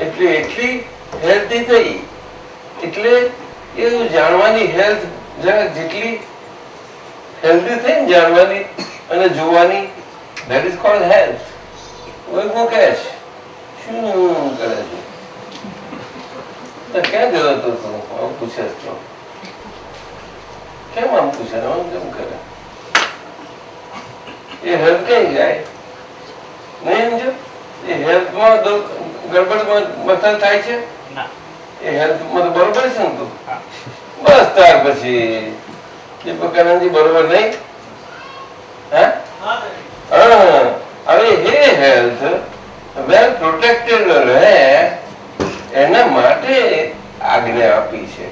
એટલે એટલી હેલ્ધી થઈ એટલે એ જાણવાની હેલ્થ જરા જેટલી હેલ્ધી થઈ ને જાણવાની અને જોવાની that is called health. Mukesh શું કરે છે? ક્યાં ગયો હતો તું? આવું પૂછે તો કેમ આમ પૂછે કેમ કરે? એ હેલ્થ કઈ જાય નહીં સમજો? એ હેલ્થમાં ગડબડ મથલ થાય છે એ હેલ્થમાં બરોબર છે ને તું? બસ ત્યાર પછી દીપકાનંદજી બરોબર નહીં? હા હવે એ હેલ્થ વેલ પ્રોટેક્ટેડ રહે એના માટે આજ્ઞા આપી છે.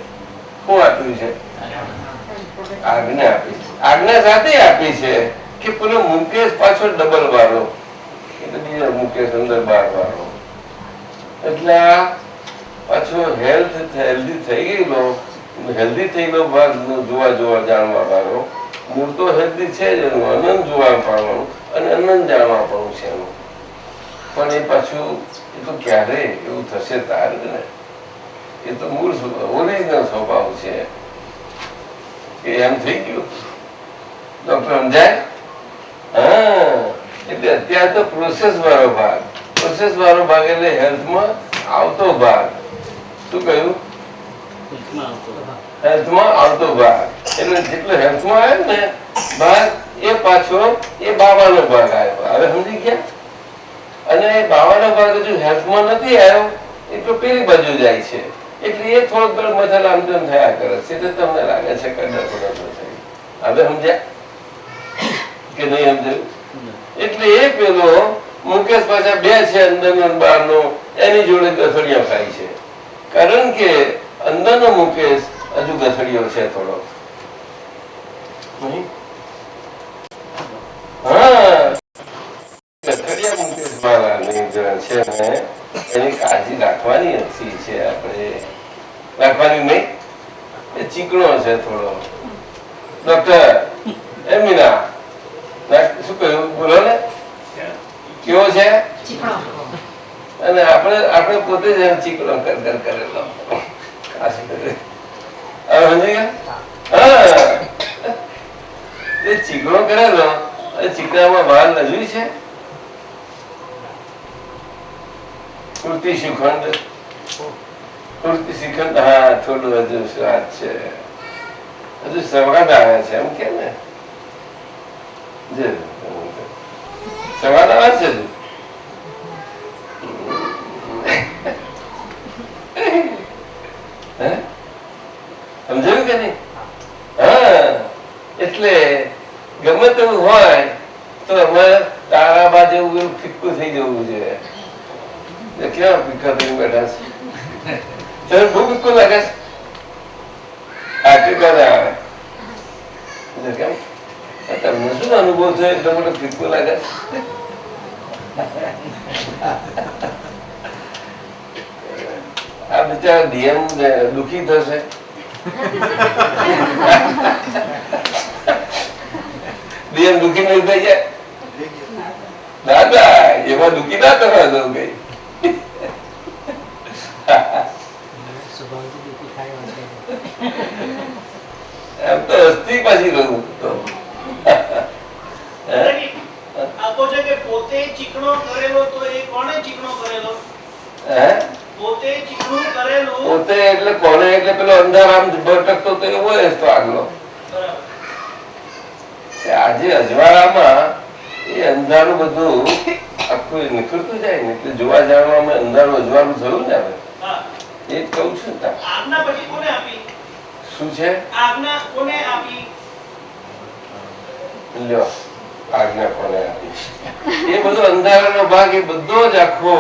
શું આપ્યું છે? આજ્ઞા આપી. આજ્ઞા સાથે આપી છે કે પેલો મુકેશ પાછો ડબલ વાળો એટલે બીજો મુકેશ અંદર 12 વાળો એટલે પાછો હેલ્ધી થઈ ગયેલો હેલ્ધી થયેલો ભાગ જોવા જાણવા વાળો. મૂળ તો હેલ્ધી છે જ એનું અનંત જોવા પાડવાનું અને અનંત જાણવા પડવું છે એનું. પણ એ પાછું એ તો ક્યારે એવું થશે તારે ને એ તો મૂળ ઓરિજિનલ સ્વભાવ છે કે એમ થઈ ગયું. ડોક્ટર સમજાય? હા એટલે અત્યારે તો પ્રોસેસ વાળો ભાગ એટલે હેલ્થમાં આવતો ભાગ. શું કહ્યું? હેલ્થમાં આવતો ભાગ એટલે જેટલો હેલ્થમાં આવ્યો ને ભાગ એ પાછો એ બાવાનો ભાગ આવ્યો. હવે સમજી ગયા? અને એ બાવાનો ભાગ હજુ હેલ્થમાં નથી આવ્યો એટલો પેલી બાજુ જાય છે એટલે એ થોડોક ઘણો મથલ આમ તેમ થયા કરે છે. એટલે તમને લાગે છે કે હવે સમજ્યા કે નહીં સમજાયું? એટલે એ પેલો મુકેશ પાછા બે છે અંદરનો બહારનો એની જોડે ગથડિયા ખાય છે. કારણ કે અંદરનો મુકેશ હજુ ગથડિયો છે થોડો. હા ગથડિયા મુકેશ મારાની છે ને એની કાળજી રાખવાની નથી છે આપણે. રાખવાની નહીં એ ચીકણો છે થોડો. ડોક્ટર મીના શું કહ્યું બોલો ને? કેવો છે? અને આપણે પોતે જ એનો ચીકણો કરેલો ખાસ કરી. હવે સમજી ગયા? હા, એ ચીકણો કરેલો એ ચીકણામાં વાલ નજવી છે. કુર્તી શ્રીખંડ, કુર્તી શ્રીખંડ, હા થોડું હજુ સ્વાદ છે, હજુ સ્વાદ આવે છે એમ કે ને, સ્વાદ આવે છે હજુ. સમજાયું કે નહીં? હા, એટલે ગમે તેવું હોય તો અમારે તારાબા જેવું ફિક્કું થઈ જવું જોઈએ. કેવા ફિક્કા થઈ બેઠા છે? ત્યારે બહુ ફિક્કું લાગે છે. આટલી કરે આવે કેમ? તમને શું અનુભવ થયો એટલો બધો ફિક્કું લાગે છે? આ બિચારા ડીએમ દુઃખી થશે. ડીએમ દુઃખી નહીં થઈ જાય દાદા, એમાં દુઃખી ના કરવા દઉં કઈ. એમ તો અસ્થિ પાછી રહું તો આપો છે કે પોતે ચીકણો કરેલો, તો એ કોણે ચીકણો કરેલો? પોતે ચીકણું કરેલું, પોતે એટલે કોને? એટલે પેલો અંદર આમ ભટકતો તો એવો હોય તો આગલો. આજે અજવાળામાં એ અંધારું બધું આખું નીકળતું જાય ને, એટલે જોવા જાણવામાં અંધારું અજવાળું થયું ને. હવે એ જ કહું છું. આજ્ઞા પછી કોને આપી? શું છે આજ્ઞા કોને આપી? લ્યો, આજ્ઞા કોને આપી? એ બધો અંધારાનો ભાગ, એ બધો જ આખો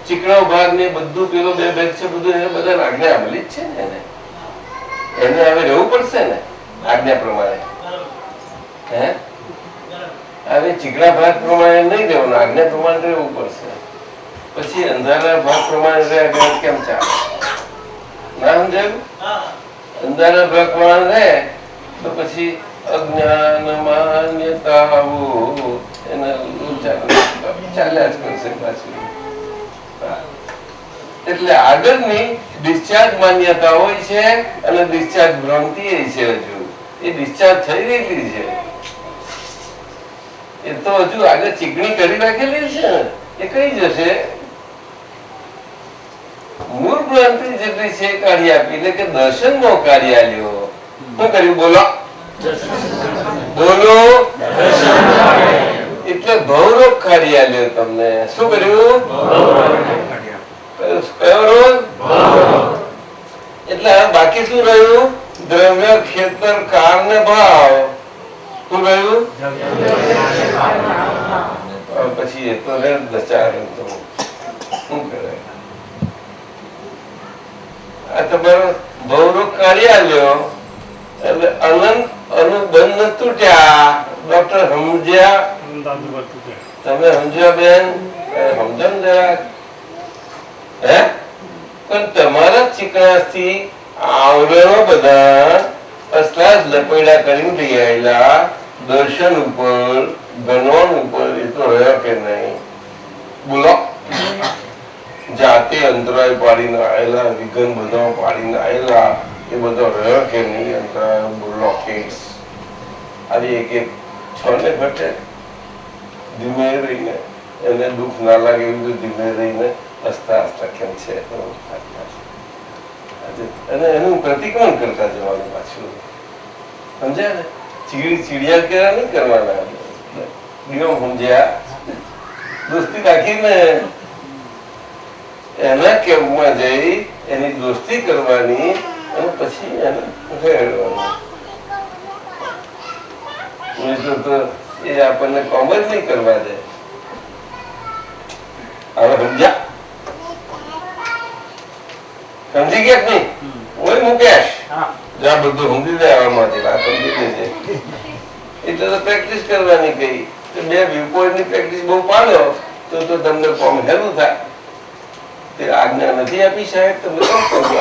ચીકણો ભાગ ને બધું પેલો બે બેગ છે બધું, એને બધા આજ્ઞા આપેલી જ છે ને. એને હવે રહેવું પડશે ને આજ્ઞા પ્રમાણે. હે, હવે ચીકણા ભાગ પ્રમાણે નહીં રહેવાનું, આજ્ઞા પ્રમાણે રહેવું પડશે. પછી અંધારા ભાગ પ્રમાણે રહ્યા કેમ ચાલે? ના સમજાયું? અંધારા ભાગ પ્રમાણે રહે તો પછી અજ્ઞાન માન્યતાઓ એના ચાલ્યા જ કરશે પાછું. એટલે આગળની ડિસ્ચાર્જ માન્યતા હોય છે અને ડિસ્ચાર્જ ભ્રાંતિ છે. હજુ એ ડિસ્ચાર્જ થઈ રહેલી છે. એ તો હજુ આગળ ચીકણી કરી રાખેલી છે ને, એ કઈ જશે. મૂળ ભ્રાંતિ જેટલી છે કાઢી આપી, એટલે કે દર્શન નો કાર્ય લ્યો. શું કર્યું? બોલો બોલો. એટલે ભવરોગ કાર્ય લ્યો. તમને શું કર્યું? કયો રોગ? એટલે બાકી શું રહ્યું? દ્રવ્ય, ખેતર, કાર ને ભાવ. શું રહ્યું? પછી એ તો દચાર શું કરે? આ તમારો ભવરોગ કાર્ય લ્યો એટલે અનંત અનુબંધ તૂટ્યા. ડોક્ટર સમજ્યા? તમે સમજ્યા બેન? સમજણ જરાક. હે, પણ તમારા ચીકણાથી આવરણો બધા અસલાસ લપેડા કરીને લઈ આવેલા દર્શન ઉપર, ગણોન ઉપર, એ તો રહ્યા કે નહીં? બોલો. જાતે અંતરાય પાડીને આવેલા, વિઘન બધા પાડીને આવેલા, એ બધો રહ્યો કે નહીં? અંતરાય, બ્લોકેટ્સ. આજે એક એક છને ઘટે ધીમે રહીને, એને દુઃખ ના લાગે એવું ધીમે રહીને હસતા હસતા કેમ છે. અને એનું પ્રતિક્રમણ કરતા જવાનું પાછું. સમજ્યા ને? ચીડિયા કેરા નહીં કરવાના. નિયમ સમજ્યા? દોસ્તી રાખીને એના કેમ્પમાં જઈ એની દોસ્તી કરવાની અને પછી એને ઉઘેડવાનું. તો એ આપણને કોમ જ નહીં કરવા દે. હવે સમજ્યા? સમજી ગયા નહીં? ઓય મુકેશ, જ્યાં બધું સમજી જાય આમાંથી વાત સમજી લેજે. એટલે તો પ્રેક્ટિસ કરવાની કઈ. બે વ્યૂપોઈન્ટ ની પ્રેક્ટિસ બહુ પાડો તો તમને કોમ હેલું થાય. તે આજ્ઞા નથી આપી સાહેબ? તમે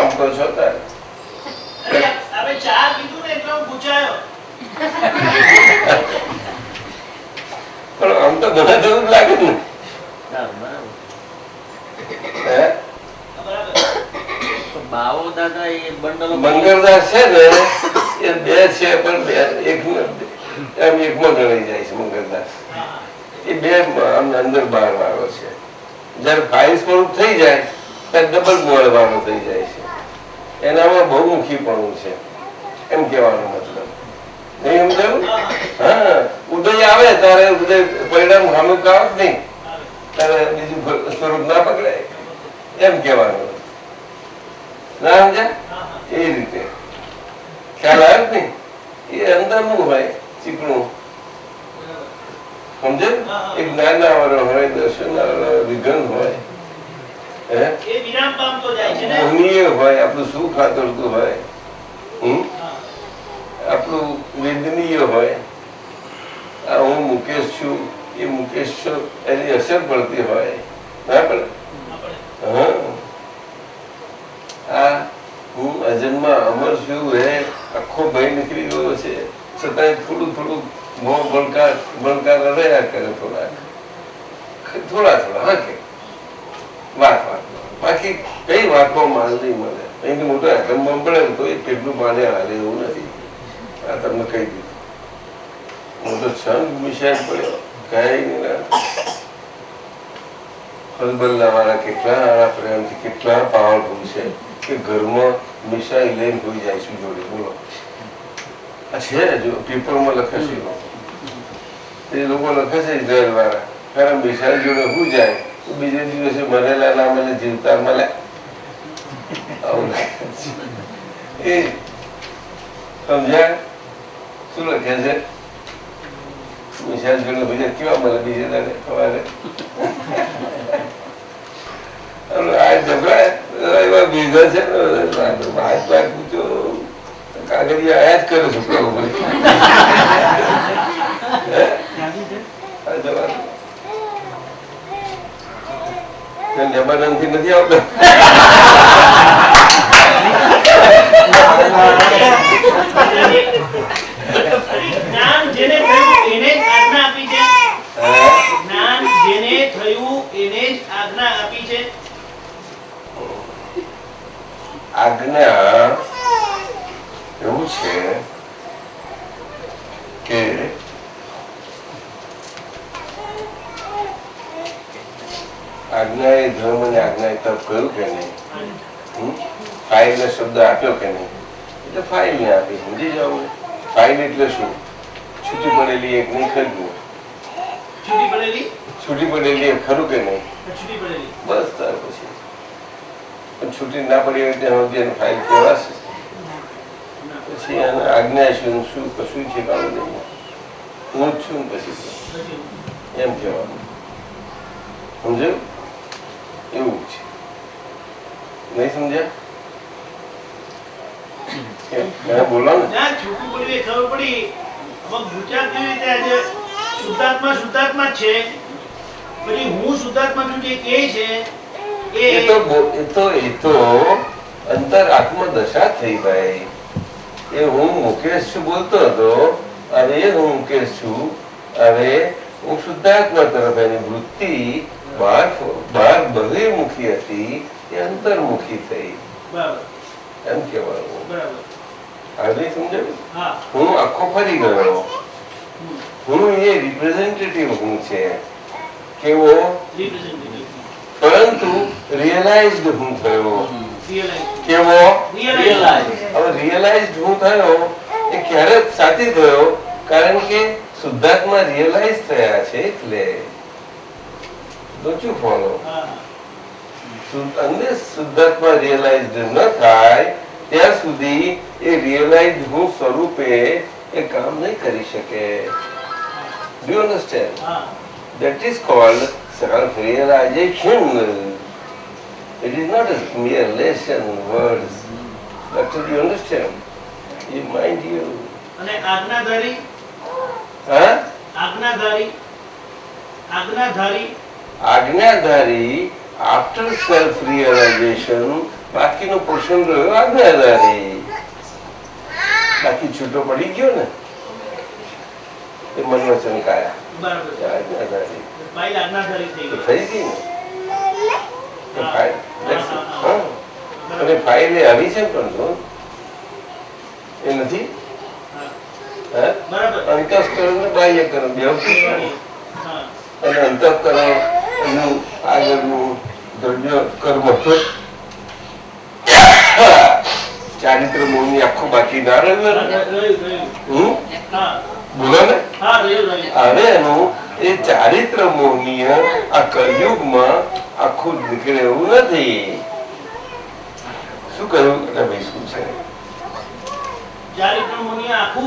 આમ કહો છો તારે હવે ચા પીધું ને એટલે હું પૂછાયો. પણ આમ તો મને જરૂર લાગે ને. હે? બરાબર. તો બાવો દાદા એ બંડલો મંગળદાસ છે ને એ બે છે પણ બે એકમાં ગણાઈ જાય છે મંગળદાસ. હા. એ બે અંદર બહાર વાળો છે. જયારે ફાઇલ સ્વરૂપ થઈ જાય ત્યારે ડબલ મોડ વાળો થઈ જાય છે. એનામાં બહુમુખીપણું છે એમ કહેવાનો મતલબ. નહીં સમજાયું? હા, ઉદય આવે ત્યારે ઉદય પરિણામ હામુક આવે જ નહીં, ત્યારે બીજું સ્વરૂપ ના પકડાય એમ કહેવાનું. ના સમજ્યા? એ રીતે ખ્યાલ આવે જ નહીં. એ અંદરનું હોય ચીકણું, સમજે? એક જ્ઞાનના વાળો હોય, દર્શનના વાળો વિઘન હોય, હે, એ વિરામ પામતો જાય છે ને. મોહનીય હોય, આપણું સુખ આતરતું હોય, હા. આપણું વેદનીય હોય. આ હું મુકેશ છું, એ મુકેશ છું, એની અસર પડતી હોય. ના પડે? આપણે હા. આ હું અજન્મા અમર છું હે આખો ભય નીકળી ગયો છે, છતાંય થોડું થોડું મોં બળકાર રહ્યા કરે. થોડા હા કે વાત બાકી કઈ વાતમાં માલ નહીં મળે. અહીંથી મોટો એકમ પડે તો એ પેટનું પાણી હાલે એવું નથી. આ તમને કહી દીધું. મોટો છંદ મિશાન પડ્યો કઈ નહીં. હલબલ્લા વાળા કેટલા પ્રેમથી કેટલા પાવરફુલ છે કે ઘરમાં મિસાઈ લઈને હોઈ જાય છે જોડે. બોલો, આ છે જો પેપરમાં લખે છે એ લોકો લખે છે ઇઝરાયલ વાળા, કારણ મિસાઈ જોડે હું જાય તો બીજે દિવસે મરેલા ના મળે, જીવતા મળે. આવું લખે છે. એ સમજ્યા? શું લખે છે? મિસાઈ જોડે બીજા કેવા મળે બીજે દાડે સવારે? આ જબરા એવા બીજા છે ને વાત પૂછો કાગળિયા આયા જ કરે છોકરાઓ લેબાનન થી નથી આવતા. જ્ઞાન જેને થયું એને જ આજ્ઞા આપી છે. જ્ઞાન જેને થયું એને જ આજ્ઞા આપી છે. આજ્ઞા એવું છે કે આજ્ઞા એ ધર્મ અને આજ્ઞા એ તપ કર્યું કે નહીં? ફાઇલ ને શબ્દ આપ્યો કે નહીં? એટલે ફાઇલ ને આપી, સમજી જાવ. ફાઇલ એટલે શું? છૂટી પડેલી એક નહીં ખરીદવું. છૂટી પડેલી એક ખરું કે નહીં? છૂટી પડેલી બસ ત્યાર પછી છૂટી ના પડી હોય ત્યાં સુધી એની ફાઇલ કહેવાશે. પછી એને આજ્ઞા શું શું કશું ઠેકાણું નહીં. હું જ છું પછી એમ કહેવાનું. સમજ્યું? એવું છે. નહીં સમજ્યા? બોલો ને. ના છૂટું પડ્યું એ ખબર પડી. આમાં ગુજરાત કેવી રીતે આજે શુદ્ધાત્મા શુદ્ધાત્મા જ છે, પછી હું શુદ્ધાત્મા છું જે કહે છે એ તો અંતર આત્મદશા થઈ ભાઈ. એ હું મુકેશ છું બોલતો હતો, હવે હું મુકેશ છું, હવે હું શુદ્ધાત્મા તરફ એની વૃત્તિ બહાર બહિર્મુખી હતી એ અંતર્મુખી થઈ એમ કહેવાનું. હવે સમજાયું? હું આખો ફરી ગયો. હું એ રિપ્રેઝેન્ટેટિવ હું છે કેવો, પરંતુ રિયલાઇઝડ હું થયો. કેવો? હવે રિયલાઇઝડ હું થયો એ ક્યારે સાચી થયો? કારણ કે શુદ્ધાત્મા રિયલાઇઝ થયા છે એટલે. Don't you follow? અને શુદ્ધાત્મા રિયલાઇઝડ ન થાય ત્યાં સુધી એ રિયલાઇઝડ હું સ્વરૂપે એ કામ નહીં કરી શકે. Do you understand? That is called self-realization. It is not a mere lesson words. But do you understand? You mind you. અને આજ્ઞાધારી Huh? આજ્ઞાધારી after self-realization બાકીનો પોર્શન રહ્યો આજ્ઞાધારી. બાકી છૂટો પડી ગયો ને એ મનવચન કાયા બરાબર આજ્ઞાધારી ભાઈ આજ્ઞાધારી થઈ તો ગઈ. થઈ ગઈ ને. એ ફાઇલ હા. અને ફાઇલ એ આવી છે પણ જો એ નથી હા બરાબર અંતસ્કરણ ને બાહ્યકરણ બે હા અને અંતઃકરણ એનું આગળનું દ્રવ્ય કર્મ ચારિત્ર મૂળની આખું બાકી ના રહ્યું રહ્યું હા બોલો ને હા રહ્યું હવે એનું એ ચારિત્ર મોહનીય આ કલયુગમાં આખું નીકળે એવું નથી. શું કહ્યું એટલે ભાઈ શું છે ચારિત્ર મુનિ આખું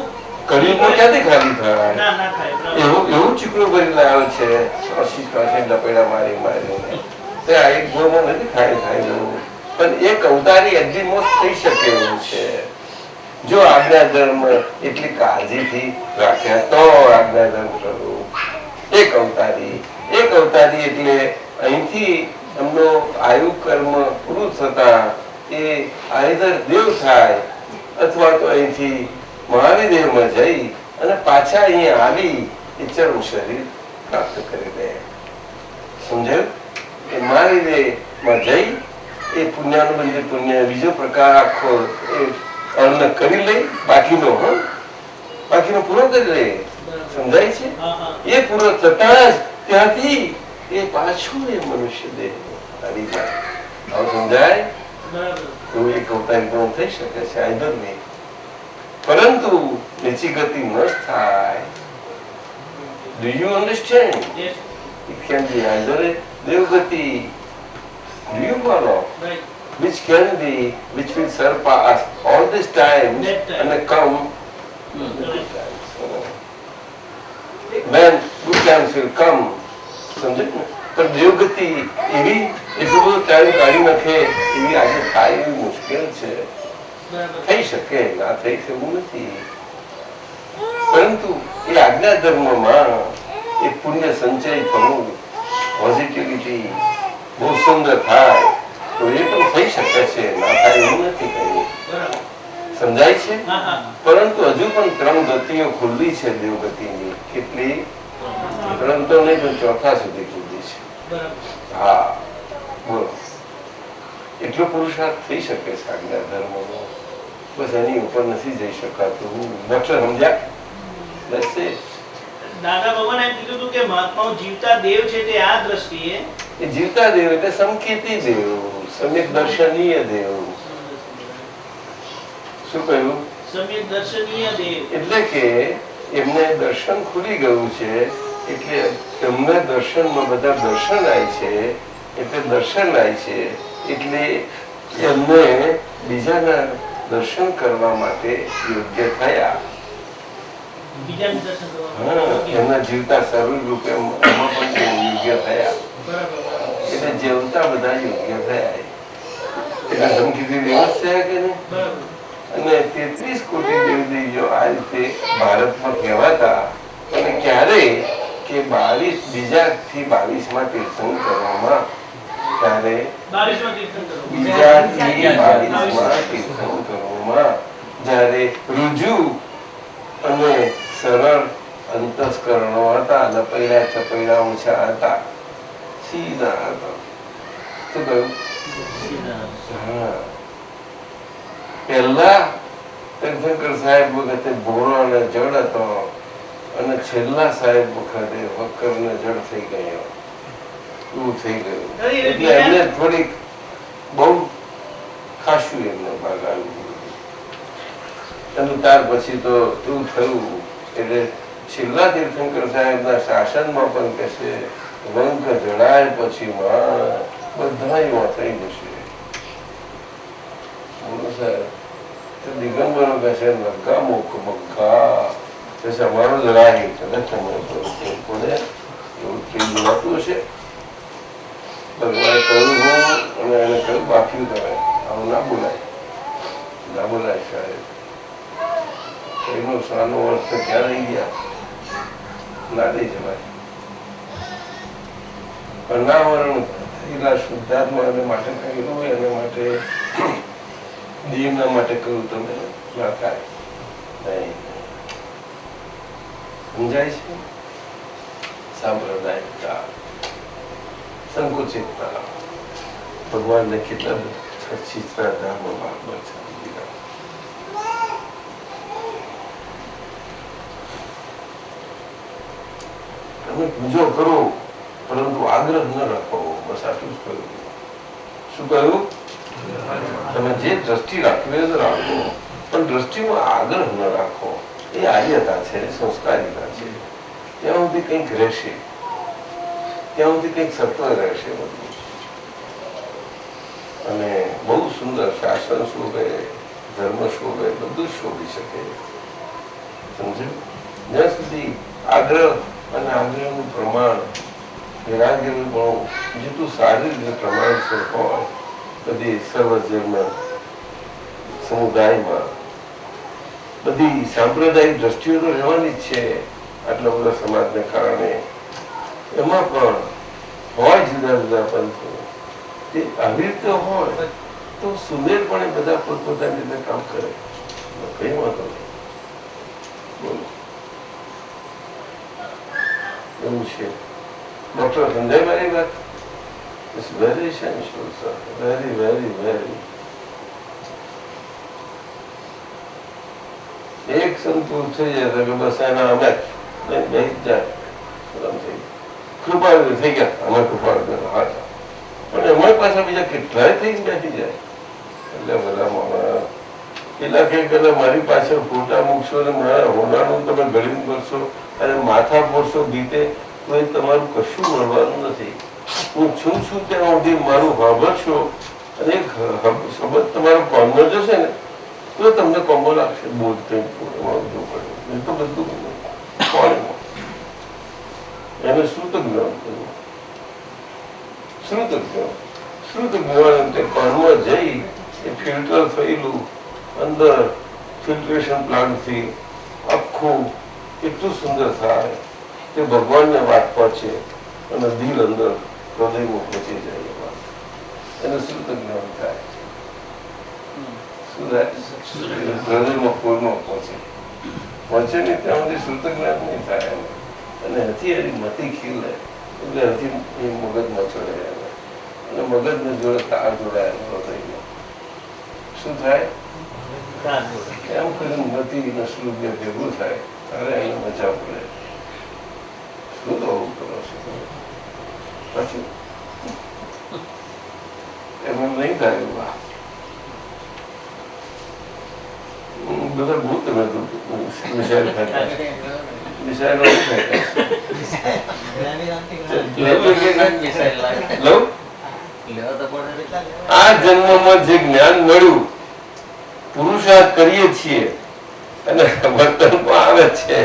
કલયુગમાં ક્યાંથી ખાલી થાય ના ના થાય બરાબર. એવું ચીકણું ભરી લાવે છે લપેડા મારી મારીને તે આ એક ગોમાં નથી ખાઈ ખાઈ પણ એક અવતારી એક્ઝિમોસ થઈ શકે એવું છે જો આજ્ઞા ધર્મ એટલી કાળજીથી રાખ્યા તો આજ્ઞા ધર્મ કરવું. એક અવતારી એટલે અહીંથી એમનો આયુ કર્મ પૂરું થતા એ આઈધર દેવ થાય અથવા તો અહીંથી મહાવીદેવમાં જઈ અને પાછા અહીંયા આવી એ ચરમ શરીર પ્રાપ્ત કરી દે. સમજાયું? એ મહાવીદેવમાં જઈ એ પુણ્યાનુબંધી પુણ્ય બીજો પ્રકાર આખો એ અર્ણ કરી લે બાકીનો પૂરો કરી લે. સમજાય છે? એ પૂરો થતા જ ત્યાંથી એ પાછું એ મનુષ્ય દેહ આવી જાય. હવે સમજાય? એવું એક અવતારી ગુણ થઈ શકે છે આઈધર નહીં, પરંતુ નીચી ગતિ ન થાય. Do you understand? Yes. It can be either a devgati. Do you follow? Right. Which can be, which will surpass all these times That time. and come good times. When good times will come, સમજે ને? પણ દેવગતિ એવી એટલું બધું time કાઢી નાખે એવી આજે થાય એવી મુશ્કેલ છે. બરાબર થઈ શકે ના થઈ શકવું નથી, પરંતુ એ આજ્ઞા ધર્મમાં એ પુણ્ય સંચય થવું પોઝિટિવિટી બહુ સુંદર થાય તો એ પણ થઈ શકે છે, ના થાય એવું નથી કહ્યું. બરાબર સમજાય છે? હા હા પરંતુ હજુ પણ 3 ગતિઓ ખુલ્લી છે દેવગતિની. કેટલી? 3 તો નહીં પણ 4થા સુધી ખુલ્લી છે. બરાબર હા બોલો, એટલો પુરુષાર્થ થઈ શકે છે આજ્ઞા ધર્મનો. બસ એની ઉપર નથી જઈ શકાતું. ડોક્ટર સમજ્યા? બસ એ દાદા ભગવાન એમ કીધું હતું કે મહાત્માઓ જીવતા દેવ છે તે આ દ્રષ્ટિએ જીવતા દેવ એટલે સંકેતી દેવ, સમ્યક દર્શનીય દેવ. શું કહ્યું? સમ્યક દર્શનીય દેવ એટલે કે એમને દર્શન ખુલી ગયું છે, એટલે એમના દર્શનમાં બધા દર્શન આવે છે, એટલે દર્શન આવે છે એટલે એમને બીજાના દર્શન કરવા માટે યોગ્ય થયા. બીજાનું દર્શન કરવા એમના જીવતા શરીર રૂપે એમાં પણ યોગ્ય થયા, બરાબર એટલે જીવતા બધા યોગ્ય થયા. એટલે ધમકીથી દિવસ થયા કે નહીં? બરાબર અને 33 કોટી દેવદેવીઓ આ રીતે ભારતમાં કહેવાતા. અને ક્યારે કે 22 બીજાથી 22માં તીર્થંકર કરવામાં, ત્યારે 22માં તીર્થંકરો બીજાથી 22માં તીર્થંકરોમાં જ્યારે રુજુ અને સરળ અંતસ્કરણો હતા, લપૈડા ચપૈડા ઓછા હતા, સીધા હતા. શું કહ્યું? હા, પહેલા તીર્થંકર સાહેબ વખતે ભોળો અને જડ હતો, અને છેલ્લા સાહેબ વખતે વક્કર ને જડ થઈ ગયો. એવું થઈ ગયું. એટલે એમને થોડીક બહુ ખાસું એમને ભાગ આવ્યું. અને ત્યાર પછી તો એવું થયું, એટલે છેલ્લા તીર્થંકર સાહેબના શાસનમાં પણ કે છે વંક જડાય પછી બધા એવા થઈ જશે. બોલો સાહેબ, દિગંબરો કહે છે લગ્ગા મુખ મગ્ગા, અમારો જ રાહી કદાચ તમારે પડે એવું થઈ જોવાતું હશે. ભગવાને કહ્યું હું અને એને કહ્યું બાકી કરે, આવું ના બોલાય, ના બોલાય સાહેબ. એનો સાનો અર્થ ક્યાં રહી ગયા? ના દઈ જવાય. અનાવરણ થયેલા શુદ્ધાત્મા એને માટે કહ્યું, એને માટે દેવના માટે કહ્યું, તમે ના થાય નહીં. સમજાય છે? સાંપ્રદાયિકતા, સંકુચિતતા, ભગવાનને કેટલા છિત્રા ધામમાં ભાગમાં છાડી દીધા. તમે પૂજો કરો પરંતુ આગ્રહ ન રાખો. બસ આટલું જ કહ્યું. શું કહ્યું? તમે જે દ્રષ્ટિ રાખવી હોય તો રાખો, પણ દ્રષ્ટિમાં આગ્રહ ન રાખો. એ આર્યતા છે, સંસ્કારિતા છે. ત્યાં સુધી કંઈક રહેશે, ત્યાં સુધી કંઈક સત્વ રહેશે બધું. અને બહુ સુંદર શાસન શોભે, ધર્મ શોભે, બધું જ શોભી શકે. સમજ્યું? જ્યાં સુધી આગ્રહ અને આગ્રહનું પ્રમાણ, નિરાગ્રહનું પણ જેટલું સારી રીતે પ્રમાણસર હોય, બધી સર્વજન્મ સમુદાયમાં બધી સાંપ્રદાયિક દ્રષ્ટિઓ તો રહેવાની જ છે. આટલા બધા સમાજને કારણે એમાં પણ હોય જુદા જુદા પંથો. તે આવી રીતે હોય તો સુંદરપણે બધા પોતપોતાની રીતે કામ કરે. કઈ વાંધો નહીં. બોલો, એવું છે. ડોક્ટર સમજાય મારી વાત? It's very sensual sir, very very very. એક સંતોષ થઈ જાય કે બસ એના અમે બેસી જાય, કૃપાળુ થઈ ગયા, અમે કૃપાળુ હા. પણ અમારી પાસે બીજા કેટલાય થઈ બેસી જાય. એટલે બધા મારા કેટલા કે મારી પાસે ફોટા મૂકશો અને મારા હોનાનું તમે ગળીને કરશો અને માથા ફોડશો ગીતે, તો એ તમારું કશું મળવાનું નથી. હું છું ત્યાં સુધી મારું વાપરશો અને એક શબ્દ તમારો કોમનો જશે ને તો તમને કોમો લાગશે. બોલતે પડે તો બધું કોણ એને શ્રુત જ્ઞાન કહ્યું. શ્રુત જ્ઞાન, શ્રુત જ્ઞાન તે કોણમાં જઈ એ ફિલ્ટર થયેલું અંદર ફિલ્ટ્રેશન પ્લાન્ટથી આખું કેટલું સુંદર થાય. તે ભગવાનને વાત પહોંચે અને દિલ અંદર હૃદયમાં પહોંચી જાય. એ વાત એને શ્રુત જ્ઞાન થાય. શું થાય? હૃદયમાં પૂર્ણ પહોંચે. પહોંચે ને ત્યાં સુધી શ્રુત જ્ઞાન નહીં થાય. અને હતી એની મતી ખીલે એટલે હતી એ મગજમાં ચડે અને મગજને જોડે તાર જોડાયેલો હૃદયમાં. શું થાય? એમ કરીને મતી નસલું ભેગું થાય ત્યારે એને મજા પડે. શું તો આવું કરો છો પછી એમ નહીં થાય. બધા બહુ તમે મિસાઇલ ખાતા મિસાઇલ આ જન્મમાં જે જ્ઞાન મળ્યું પુરુષાર્થ કરીએ છીએ અને વર્તનમાં આવે છે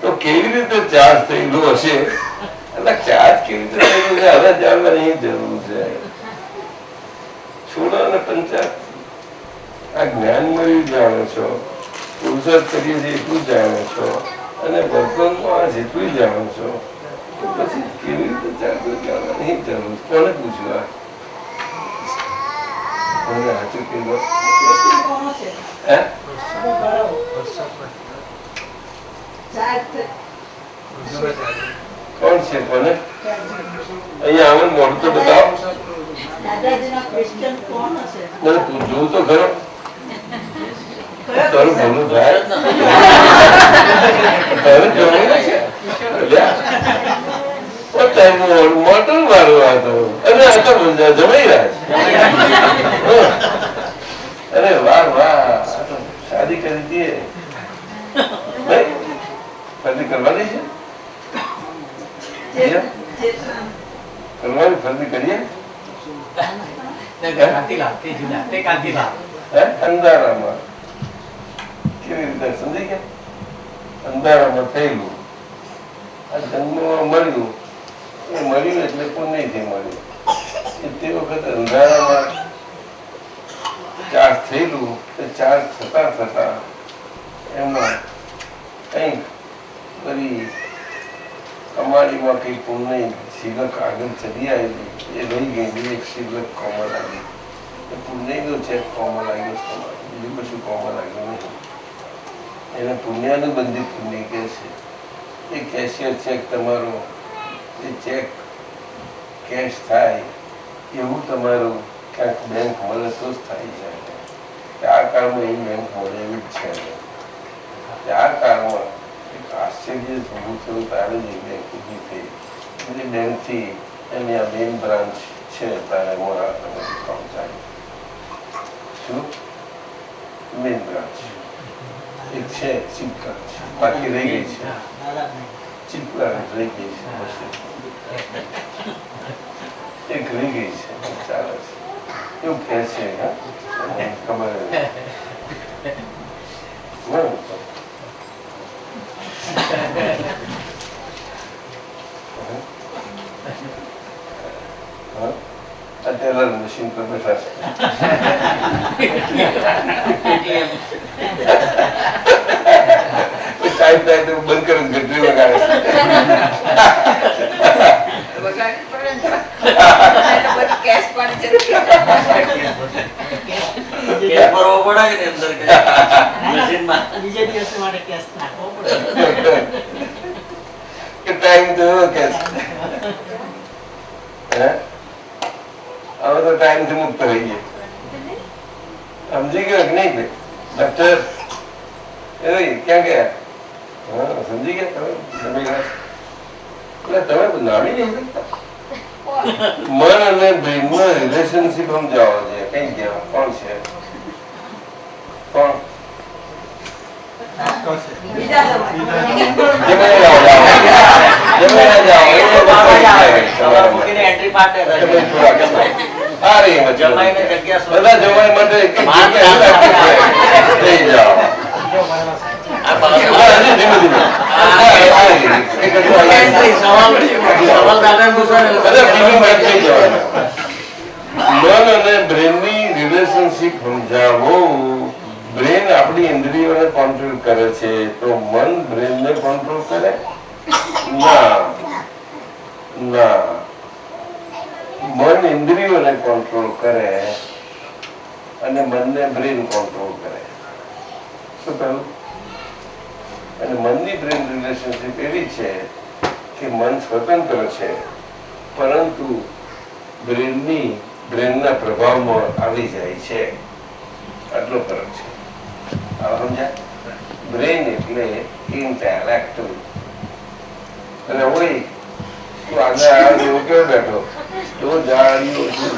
તો કેવી રીતે ચાર્જ થયેલું હશે? એટલે ચાર્જ કેવી રીતે થયેલું છે હવે જાણવાની જરૂર છે. છોડો અને પંચાયત આ જ્ઞાન મળ્યું જાણો છો, પુરુષાર્થ કરીએ છીએ એટલું જાણો છો અને વર્તનમાં જેટલું જાણો છો તો પછી કેવી રીતે ચાલતું જાણવાની જરૂર? કોને પૂછ્યું? આ મને સાચું કીધું. કોણ છે? કોને અહીંયા આવે મોડું તો બતાવો. મને પૂછવું તો ખરો. તારું ભલું થાય તારું જવું છે મોટું મારું આ તો અને આ તો જમાઈ રહ્યા. અરે વાહ વાહ, શાદી કરી દઈએ. ફરજી કરવાની છે? કરવાની ફરજી કરીએ. અંધારામાં કેવી રીતે સમજી ગયા? અંધારામાં થયેલું આ જન્મમાં મળ્યું એ મળ્યું એટલે પુણ્યથી મળ્યું. તે વખતે અંધારામાં ચાર્જ થયેલું તે ચાર્જ થતા થતા એમાં કંઈક બધી કમાણીમાં કંઈ પુણ્ય શિલક આગળ ચડી આવેલી એ રહી ગઈ. એક શિલક કોમા લાગી. એ પુણ્યનો ચેક કોમા લાગ્યો તમારે, બીજું કશું કોમા લાગ્યું નહીં. એને પુણ્યાનુબંધી પુણ્ય કહે છે. એ કેશિયર ચેક તમારો એ ચેક કેશ થાય એવું તમારું ક્યાંક બેંક મળે તો જ થાય જાય કે આ કાળમાં એ બેંક મળે એવી જ છે નહીં. કે આ કાળમાં એક આશ્ચર્ય ઊભું થયું તારે જ એ બેંક ઊભી થઈ એટલે બેંકથી એની આ મેઇન બ્રાન્ચ છે તારે મોડા પહોંચાડી શું મેઇન બ્રાન્ચ એક છે ચીફ બ્રાન્ચ બાકી રહી ગઈ છે ચીફ બ્રાન્ચ રહી ગઈ છે એક રહી ગઈ છે ચાલે છે એવું કહે છે હા ખબર નથી. અત્યારે મશીન પર બેઠા છે ટાઈમ થાય તો બંધ કરીને ઘટરી વગાડે કેસ ભરવો પડે કે અંદર મશીનમાં બીજે દિવસ માટે કેસ નાખવો પડે. કે ટાઈમ થયો કે હવે તો ટાઈમ થી મુક્ત થઈ ગયા સમજી ગયો કે નહીં ડોક્ટર ક્યાં ગયા હા સમજી ગયા તમે એટલે તમે નામી નહીં શકતા મન અને બ્રેનમાં રિલેશનશીપ સમજાવો છે કઈ ગયા કોણ છે કોણ એન્ટ્રી માટે જમાઈને જગ્યા બધા જમાઈ માટે થઈ જાઓ ધીમે ધીમે મન અને બ્રેનની રિલેશનશીપ સમજાવો. બ્રેન આપણી ઇન્દ્રિયોને કંટ્રોલ કરે છે તો મન બ્રેનને કંટ્રોલ કરે ના ના મન ઇન્દ્રિયોને કંટ્રોલ કરે અને મનને બ્રેન કંટ્રોલ કરે. શું કહ્યું? અને મનની બ્રેન રિલેશનશીપ એવી છે કે મન સ્વતંત્ર છે પરંતુ બ્રેનના પ્રભાવમાં આવી જાય છે. આટલો ફરક છે. સમજ્યા? બ્રેન એટલે ઇન્ટેલેક્ટ અને હોય તું આગળ આવે એવો કેવો બેઠો તો જાણ્યો છું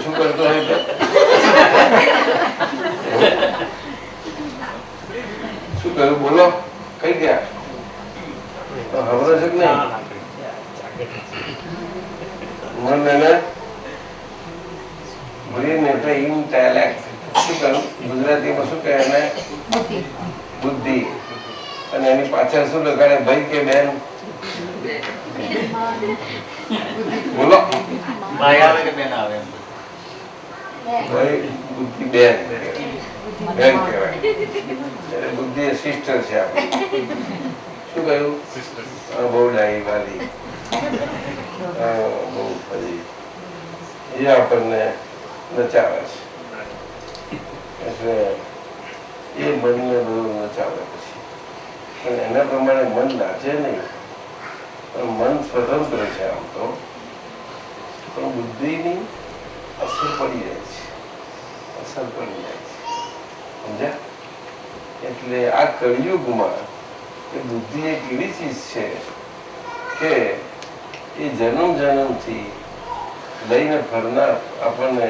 શું કરતો હોય તો શું કર્યું બોલો કઈ ગયા ખબર છે કે નહીં મન એને બ્રેન એટલે ઇન્ટેલેક્ટ શું કહ્યું ગુજરાતીમાં શું કહે એને બુદ્ધિ અને એની પાછળ શું લગાડે ભાઈ કે બેન બોલો ભાઈ આવે કે બેન આવે ભાઈ બુદ્ધિ બેન બેન કહેવાય એટલે બુદ્ધિ એ સિસ્ટર છે આપણી શું કહ્યું બહુ ડાઈ વાલી બહુ ફરી એ આપણને નચાવે છે એટલે એ મનને બહુ નચાવે પછી પણ એના પ્રમાણે મન નાચે નહીં પણ મન સ્વતંત્ર છે આમ તો પણ બુદ્ધિની અસર પડી જાય છે સમજ્યા? એટલે આ કળિયુગમાં એ બુદ્ધિ એક એવી ચીજ છે કે એ જન્મથી લઈને ફરનાર આપણને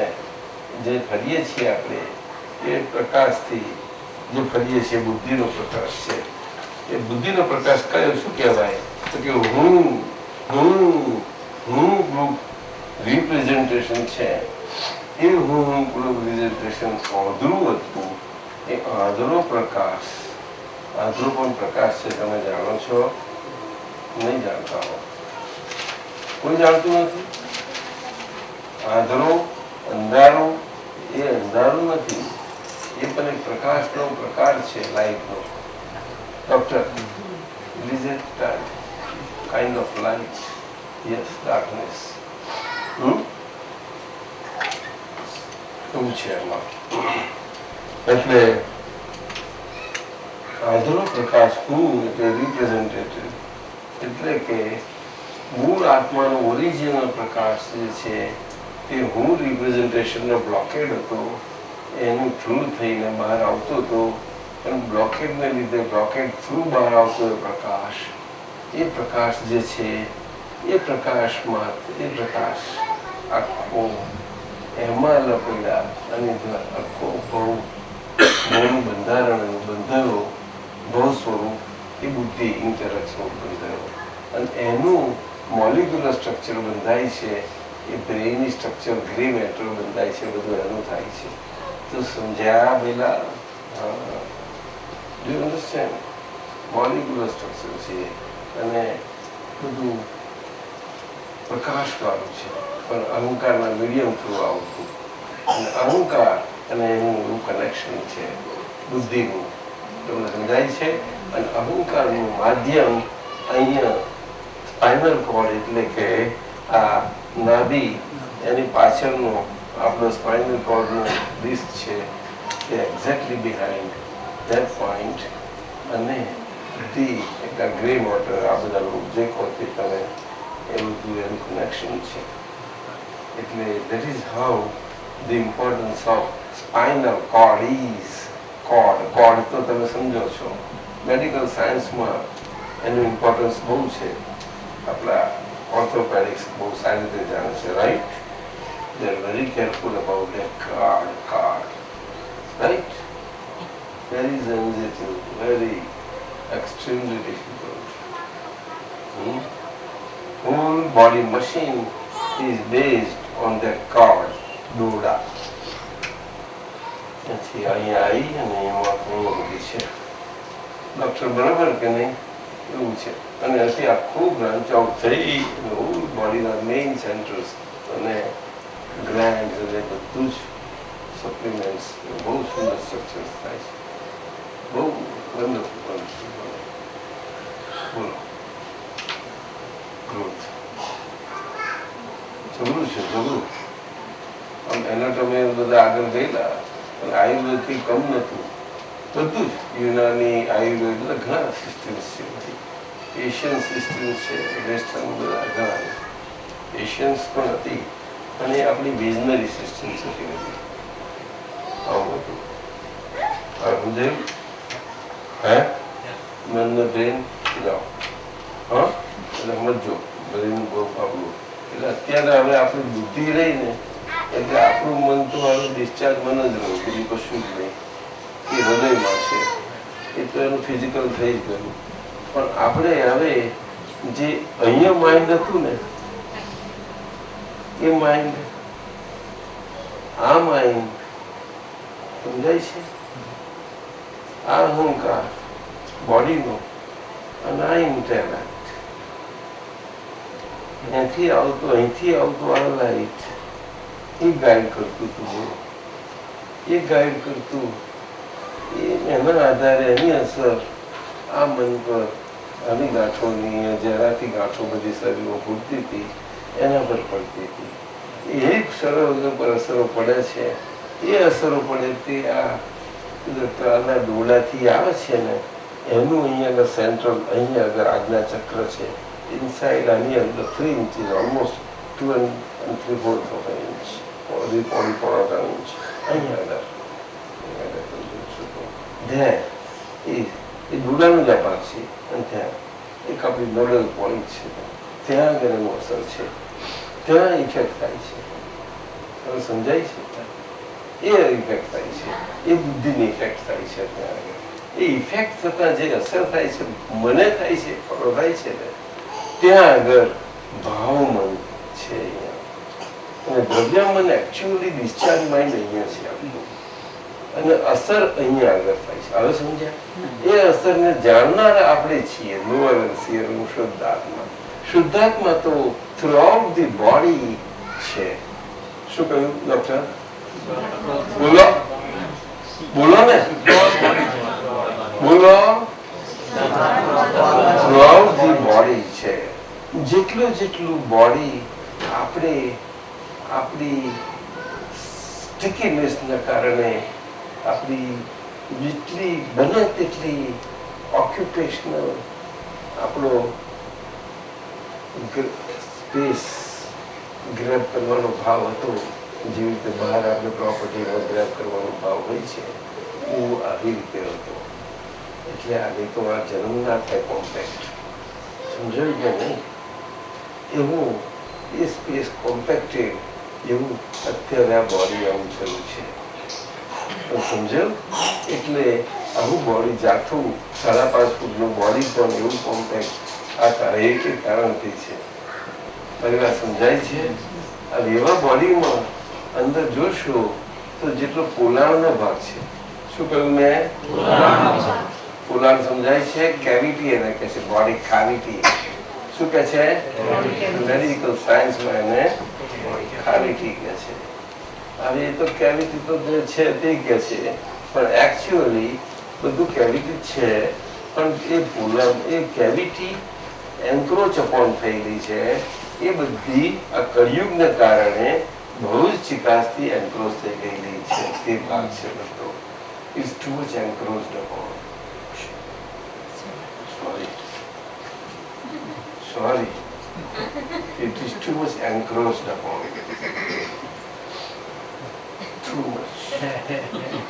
જે ફરીએ છીએ આપણે એ પ્રકાશથી જે ફરીએ છીએ બુદ્ધિનો પ્રકાશ છે. એ બુદ્ધિનો પ્રકાશ કયો શું કહેવાય તો કે હું રિપ્રેઝન્ટેશન છે. એ હું રિપ્રેઝન્ટેશન આંધળું હતું એ આંધળો પ્રકાશ આંધળો પણ પ્રકાશ છે. તમે જાણો છો? નહીં જાણતા હો? કોઈ જાણતું નથી. આંધળો અંધારું એ અંધારું નથી એ પણ એક પ્રકાશનો પ્રકાર છે લાઈટનો. Doctor it is a kind of light. Yes, darkness. એવું છે એમાં. એટલે આંધળો પ્રકાશ હું એટલે રિપ્રેઝેન્ટેટિવ, એટલે કે મૂળ આત્માનો ઓરિજિનલ પ્રકાશ જે છે તે હું રિપ્રેઝેન્ટેશનનો બ્લોકેડ હતો એનું થ્રુ થઈને બહાર આવતો હતો, અને બ્લોકેડને લીધે બ્લોકેડ થ્રુ બહાર આવતો એ પ્રકાશ જે છે એ પ્રકાશમાં એ પ્રકાશ આખો એમાં લપેલા અને આખો બહુ બંધારણ બંધાયો બહુ સ્વરૂપ એ બુદ્ધિ ઇન્ટરેક્શન બંધાયો, અને એનું મોલિક્યુલર સ્ટ્રક્ચર બંધાય છે, એ બ્રેઇની સ્ટ્રક્ચર ગ્રે મેટર બંધાય છે, બધું એનું થાય છે. તો સમજ્યા પેલા? Do you understand? Molecular structure છે અને બધું પ્રકાશવાળું છે, પણ અહંકારના મીડિયમ થ્રુ આવતું, અને અહંકાર અને એનું એવું કનેક્શન છે બુદ્ધિનું. તમને સમજાય છે? અને અહંકારનું માધ્યમ અહીંયા સ્પાઇનલ કોર્ડ, એટલે કે આ નાભી, એની પાછળનો આપણો સ્પાઇનલ કોર્ડનો ડિસ્ક છે, તે એક્ઝેક્ટલી બિહાઇન્ડ ધેટ પોઈન્ટ, અને બધી એક ગ્રે વોટર આ બધા જે કહો તે તમે એ બધું એનું કનેક્શન છે. એટલે that is how the importance of spinal cord is. Cord તો તમે સમજો છો, મેડિકલ સાયન્સમાં એનું ઇમ્પોર્ટન્સ બહુ છે. આપણા ઓર્થોપેડિક્સ બહુ સારી રીતે જાણે છે, right? They are very careful about their card, right? Very sensitive, very extremely difficult. Whole body machine is based on that cord, દોરડા. પછી અહીંયા આવી અને એમાં મૂકી છે. ડૉક્ટર બરાબર કે નહીં? એવું છે. અને હજી આખું બ્રાન્ચ આઉટ થઈ હોલ બોડીના મેઇન સેન્ટર્સ અને ગ્લેન્ડ્સ અને બધું જ સપ્લિમેન્ટ્સ બહુ સુંદર સ્ટ્રક્ચર્સ થાય છે. બહુ વન્ડરફુલ. બોલો. ગ્રોથ જબરું છે, જબરું. આમ એનાટોમી બધા આગળ ગયેલા, પણ આયુર્વેદથી કમ નહોતું. બધું જ યુનાની, આયુર્વેદ બધા ઘણા સિસ્ટમ્સ છે. એશિયન સિસ્ટમ્સ છે, વેસ્ટર્ન બધા ઘણા એશિયન્સ પણ હતી, અને એ આપણી વિઝનરી સિસ્ટમ્સ હતી બધી. આવું હતું. સમજાયું? હે? મનનો બ્રેન જાઓ. હા, એટલે સમજો બ્રેન બહુ આપણું. એટલે અત્યારે હવે આપણી બુદ્ધિ રહી ને, એટલે આપણું મન તો હવે ડિસ્ચાર્જ મન જ રહ્યું, બીજું કશું જ નહીં. એ હૃદયમાં છે, એ તો એનું ફિઝિકલ થઈ જ ગયું. પણ આપણે હવે જે અહીંયા માઇન્ડ હતું ને, એ માઇન્ડ, આ માઇન્ડ સમજાય છે? આ અહંકાર બોડીનો, અને આ ઇન્ટેલેક્ટ, અહીંથી આવતું આ લાઈટ એ ગાઈડ કરતું હતું. એ ગાઈડ કરતું, એના આધારે એની અસર આ મન પર, આની ગાંઠોની, જરાથી ગાંઠો બધી શરીરમાં ફૂટતી હતી એના પર પડતી હતી. એ શરીર પર અસરો પડે છે. એ અસરો પડે તે આ ડોલાથી આવે છે ને, એનું અહીંયા સેન્ટ્રલ, અહીંયા આગળ આજ્ઞા ચક્ર છે, ઇનસાઇડ આની અંદર 3 inches, ઓલમોસ્ટ 2 3/4 inch, 3.4 inch અહીંયા આગળ એ ડોલાનું જ આ ભાગ છે, અને ત્યાં એક આપણી નોડલ પોઈન્ટ છે, ત્યાં આગળ એનું અસર છે, ત્યાં ઇફેક્ટ થાય છે. તમે સમજાય છે? એ ઇફેક્ટ થાય છે, એ બુદ્ધિની ઇફેક્ટ થાય છે. ત્યાં આગળ એ ઇફેક્ટ થતા જે અસર થાય છે, મને થાય છે, ફળો થાય છે ને, ત્યાં આગળ ભાવ મન છે અહીંયા, અને દ્રવ્ય મન એકચ્યુઅલી ડિસ્ચાર્જ માઇન્ડ અહીંયા છે આપણું, અને અસર અહીંયા આગળ થાય છે. હવે સમજ્યા? એ અસરને જાણનારા આપણે છીએ, લોઅર એન્ડ સિયર શુદ્ધાત્મા. શુદ્ધાત્મા તો થ્રુઆઉટ ધી બોડી છે. શું કહ્યું ડોક્ટર? બોલો બોલો ને, બોલો. થ્રુઆઉટ ધી બોડી છે. જેટલું બોડી આપણે આપણી સ્ટિકીનેસના કારણે, આપણી જેટલી બને તેટલી ઓક્યુપેશનલ આપણો સ્પેસ ગ્રેબ કરવાનો ભાવ હતો, જેવી રીતે બહાર આપણે પ્રોપર્ટીમાં ગ્રેબ કરવાનો ભાવ હોય છે એવું આવી રીતે હતો. એટલે આને તો આ જન્મ ના થાય કોમ્પેક્ટ, સમજાયું કે નહીં? એવું એ સ્પેસ કોમ્પેક્ટેડ એવું અત્યારે આ બોડી આવું થયું છે, સમજાયું? એટલે આવું બોડી જાથું 5.5 ફૂટનું બોડી પણ એવું કોમ્પેક્ટ આ કારણથી છે. પરિવાર સમજાય છે? અને એવા બોડીમાં અંદર જોશો તો જેટલો પોલાણનો ભાગ છે, શું કહ્યું મેં? પોલાણ સમજાય છે? કેવિટી એને કહે છે, બોડી કેવિટી. શું કહે છે? મેડિકલ સાયન્સમાં એને કેવિટી કહે છે. હવે એ તો કેવિટી તો જે છે તે કહે છે, પણ એકચ્યુઅલી બધું કેવિટી છે, પણ એ પોલાણ એ કેવિટી એન્ક્રોચ અપોન થયેલી છે. એ બધી આ કળિયુગને કારણે બહુ જ ચિકાસથી એન્ક્રોચ થઈ ગયેલી છે. તે ભાગ છે બધો is too much encroached upon. Sorry it is too much encroached upon, too much.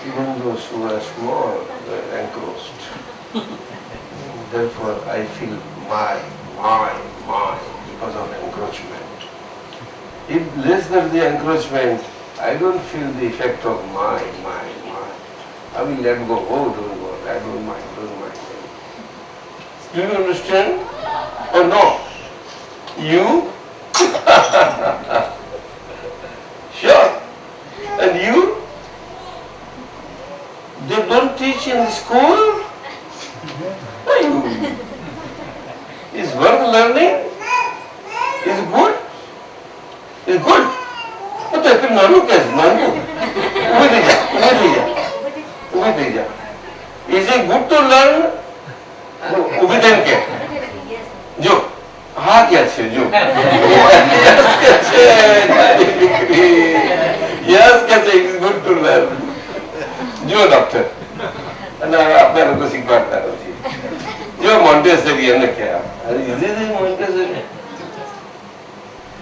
Even those who are small were encroached. Therefore I feel my because of encroachment. If less than the encroachment, I don't feel the effect of my. I will let go. Oh, don't go. I don't mind. Do you understand? Or no? You? Sure. And you? They don't teach in the school? Why you? Is worth learning? Is good? Is good? What the hell? Nanu kaise? Nanu? Ube de ja. Is it good to learn? Ube den ke? Jo. हाँ क्या છે જો yes કે છે it's good to learn. જો doctor અને આપણે લોકો શીખવાડતા નથી. જો મોન્ટેસરી એને કહેવાય. Is it Montessori?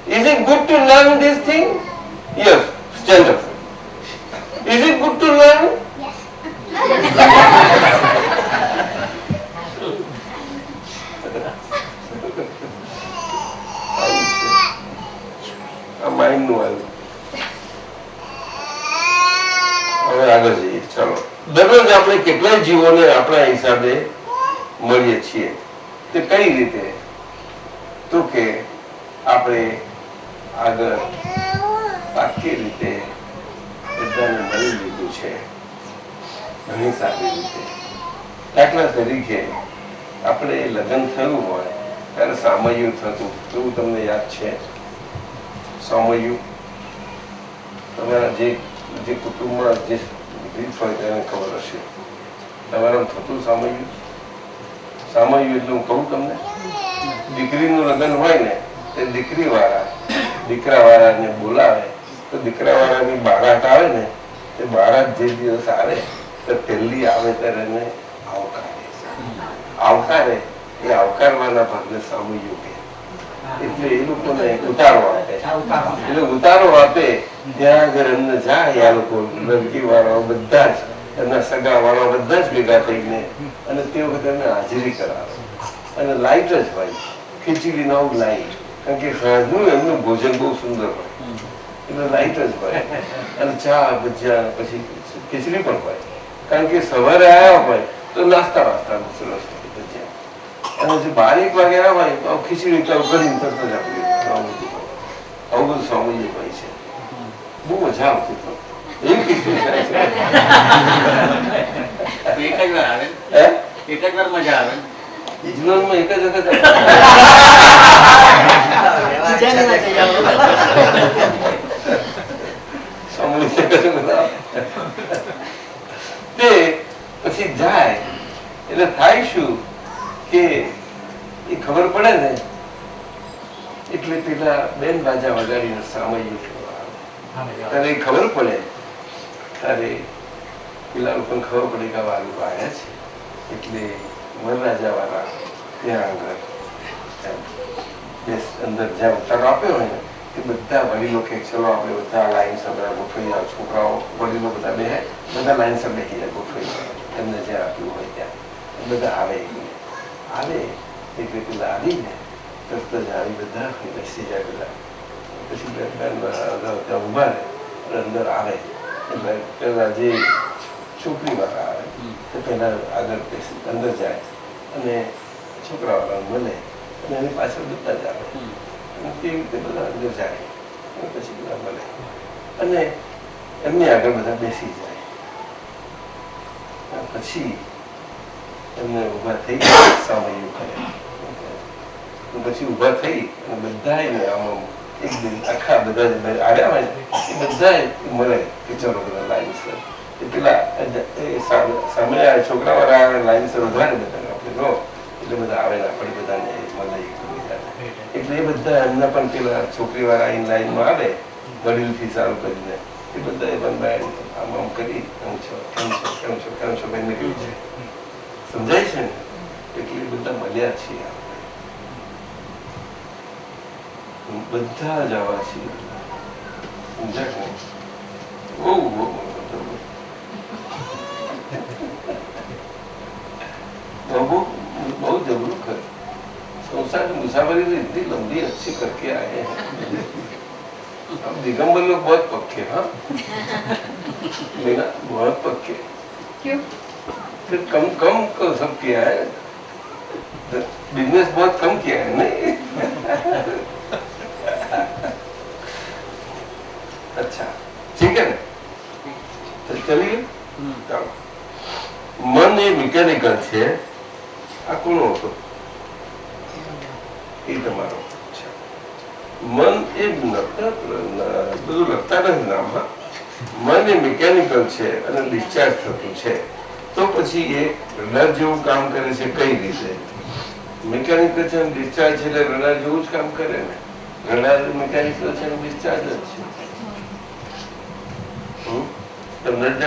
Is it good to learn this thing? Yes. Stand up. Is it good to learn? Mind નું આવ્યું. હવે આગળ જઈએ. ચાલો. દરરોજ આપણે કેટલાય જીવોને આપણા હિસાબે મળીએ છીએ. તે કઈ રીતે? તો કે આપણે આગળ પાકી રીતે બધાને મળી લીધું છે, ઘણી સારી રીતે. દાખલા તરીકે આપણે લગ્ન થયું હોય ત્યારે સામયું થતું, એવું તમને યાદ છે? સામયું તમારા જે કુટુંબમાં જે રીત હોય તેને ખબર હશે. તમારા થતું સામયું એટલે હું કહું તમને, દીકરીનું લગ્ન હોય ને તે દીકરાવાળાને બોલાવે તો દીકરાવાળાની બારાત આવે ને તે બારાત જે દિવસ આવે તો પહેલી આવે ત્યારે એને આવકારે. એ આવકારવાના ભાગને સામયું કહે. એટલે એ લોકોને ઉતારો આપે. એટલે ઉતારો આપે ત્યાં આગળ એમને જાય આ લોકો લડકી વાળાઓ બધા જ, એમના સગા વાળાઓ બધા જ ભેગા થઈને અને તે વખતે એમને હાજરી કરાવે. અને લાઈટ જ હોય, ખીચડી નવ લાઈટ, કારણ કે સાંજનું એમનું ભોજન બહુ સુંદર હોય એટલે લાઈટ જ હોય. અને ચા ભજીયા પછી ખીચડી પણ હોય, કારણ કે સવારે આવ્યા હોય તો નાસ્તા વાસ્તા સરસ ભજીયા, અને જે 12 વાગે આવ્યા હોય તો ખીચડી કરીને તરત જ આપી. આવું બધું સામૂહિક હોય છે. બહુ મજા આવતી એવી ખીચડી થાય છે. એક જ વાર આવે, એક જ વાર મજા આવે. જીવનમાં એક જ વખત તે પછી જાય એટલે થાય શું કે એ ખબર પડે ને એટલે પેલા બેન બાજા વગાડીને સામયું ત્યારે ખબર પડે ત્યારે પેલા લોકોને ખબર પડી કે આ લોકો આવ્યા છે એટલે વરરાજા વાળા ત્યાં આગળ અંદર જ્યાં ઉતારો આપ્યો હોય ને તે બધા વડીલો કે ચલો આપણે બધા લાઈન સર ગોઠવી જાઓ, છોકરાઓ વડીલો બધા બે બધા લાઈન સર બેસી જાય ગોઠવી એમને જ્યાં આપ્યું હોય ત્યાં બધા આવે એટલે પેલા આવીને તરત જ આવી બધા બેસી જાય બધા પછી ત્યાં ઉભા રહે અંદર આવે એટલે પેલા જે છોકરી વાળા આવે તો પેલા આગળ બેસી અંદર જાય અને છોકરા વાળાને મળે અને એની પાછળ બધા જ આવે અને તે રીતે બધા અંદર જાય અને પછી બધા મળે અને એમની આગળ બધા બેસી જાય પછી એમને ઊભા થઈ સામયું કરે પછી ઊભા થઈ અને બધાને આમ એક દિન આખા બધા આવ્યા હોય એ બધા મળે કે ચલો બધા લાઈન સર એ પેલા સામે છોકરા વાળા લાઈન સર વધારે બધા આપણે નો એટલે બધા આવે ને આપણે બધાને મળે એટલે એ બધા એમના પણ પેલા છોકરી વાળા અહીં લાઈનમાં આવે વડીલથી સારું કરીને એ બધા એ બંધાય આમ આમ કરી કેમ છો કેમ છો કેમ છો કેમ છો ભાઈ નીકળી જાય સમજાય છે ને એટલે એ બધા મળ્યા છીએ બધા જ આવા છીએ સમજાય ને બહુ बहुत जबरू कर संसार की मुसाफरी तो इतनी लंबी अच्छी करके आए हैं अब दिगंबर लोग बहुत पक्के हाँ लेना बहुत पक्के क्यों? फिर कम कम सब किया है बिजनेस बहुत कम किया है नहीं अच्छा ठीक है ना तो चलिए चलो मन એ મિકેનિકલ છે આ કોનો હતો એ તમારો મન એ બધું લખતા નથી નામમાં મન એ મિકેનિકલ છે અને ડિસ્ચાર્જ થતું છે તો પછી એ રડાર જેવું કામ કરે છે કઈ રીતે મિકેનિકલ છે અને ડિસ્ચાર્જ છે એટલે રડાર જેવું જ કામ કરે ને રડાર મિકેનિકલ છે અને ડિસ્ચાર્જ જ છે તમને જ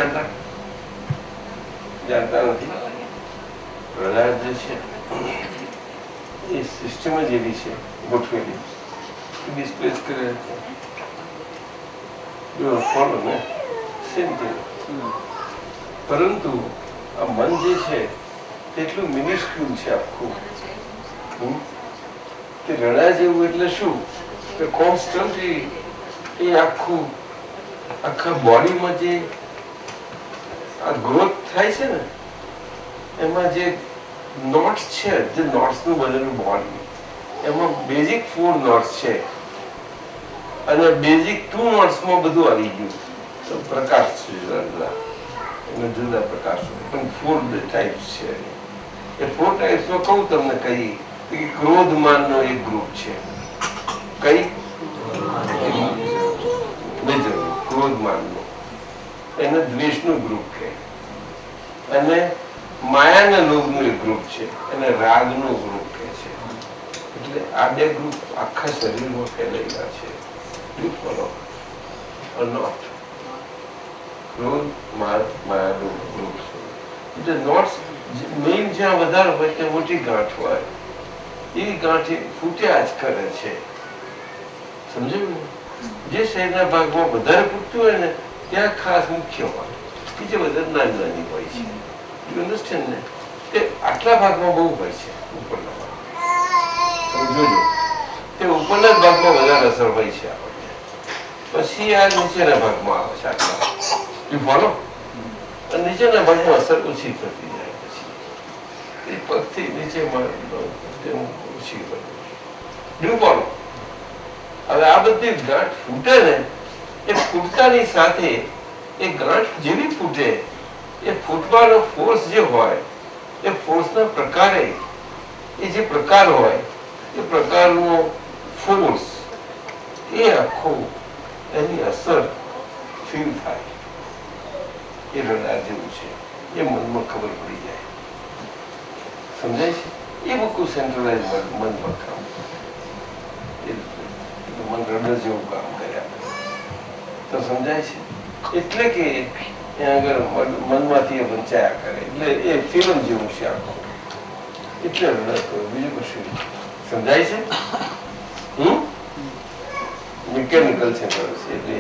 જાણતા નથી રડાર જે છે એ સિસ્ટમ જ એવી છે ગોઠવેલી ડિસ્પ્લેસ કરે ફોલો ને સેમ પરંતુ આ મન જે છે તેટલું મિનિસ્ક્યુલ છે આખું તે રડા જેવું એટલે શું કે કોન્સ્ટન્ટલી એ આખું આખા બોડીમાં જે આ ગ્રોથ થાય છે ને એમાં જે નોટ્સ છે જે નોટ્સનું બનેલું બોડી એમાં બેઝિક 4 નોટ્સ છે અને બેઝિક 2 નોટ્સમાં બધું આવી ગયું તો પ્રકાશ છે એના જુદા પ્રકાશ પણ 4 ટાઈપ્સ છે એ 4 ટાઈપ્સમાં કહું તમને કહી કે ક્રોધમાનનો એક ગ્રુપ છે કઈ ક્રોધમાનનો એને દ્વેષનું ગ્રુપ કહે અને માયાના લોભનું એક ગ્રુપ છે એને રાગનું ગ્રુપ કહે છે એટલે આ બે ગ્રુપ આખા શરીરમાં ફેલાયેલા છે ક્રોધ માયાનું ગ્રુપ છે એટલે નોટ્સ મેઇન જ્યાં વધારે હોય ત્યાં મોટી ગાંઠ હોય એ ગાંઠ ફૂટ્યા જ કરે છે સમજાયું જે શરીરના ભાગમાં વધારે ફૂટતું હોય ને ત્યાં ખાસ મુખ્ય હોય બીજે બધા નાની નાની હોય છે યુ અન્ડરસ્ટેન્ડ ને તે આટલા ભાગમાં બહુ હોય છે ઉપરના ભાગ તમે જોજો તે ઉપરના જ ભાગમાં વધારે અસર હોય છે આપણને પછી આ નીચેના ભાગમાં આવે છે આટલા યુ ફોલો નીચેના ભાગમાં અસર ઓછી થતી જાય પછી એ પગથી નીચેમાં ઓછી બને યુ ફોલો હવે આ બધી ગાંઠ ફૂટે ને એ ફૂટતાની સાથે એ ગાંઠ જેવી ફૂટે એ ફૂટવાનો ફોર્સ જે હોય એ ફોર્સના પ્રકારે એ જે પ્રકાર હોય એ પ્રકારનો ફોર્સ એ આખો એની અસર ફીલ થાય એ રડાર જેવું છે એ મનમાં ખબર પડી જાય સમજાય છે એ બહુ સેન્ટ્રલાઇઝ મનમાં કામ મન રડર જેવું કામ કર્યા તો સમજાય છે એટલે કે આગળ મનમાંથી એ વંચાયા કરે, એટલે એ ફિલ્મ જેવું છે આખું. એટલે બીજું કશું સમજાય છે. મિકેનિકલ છે એટલે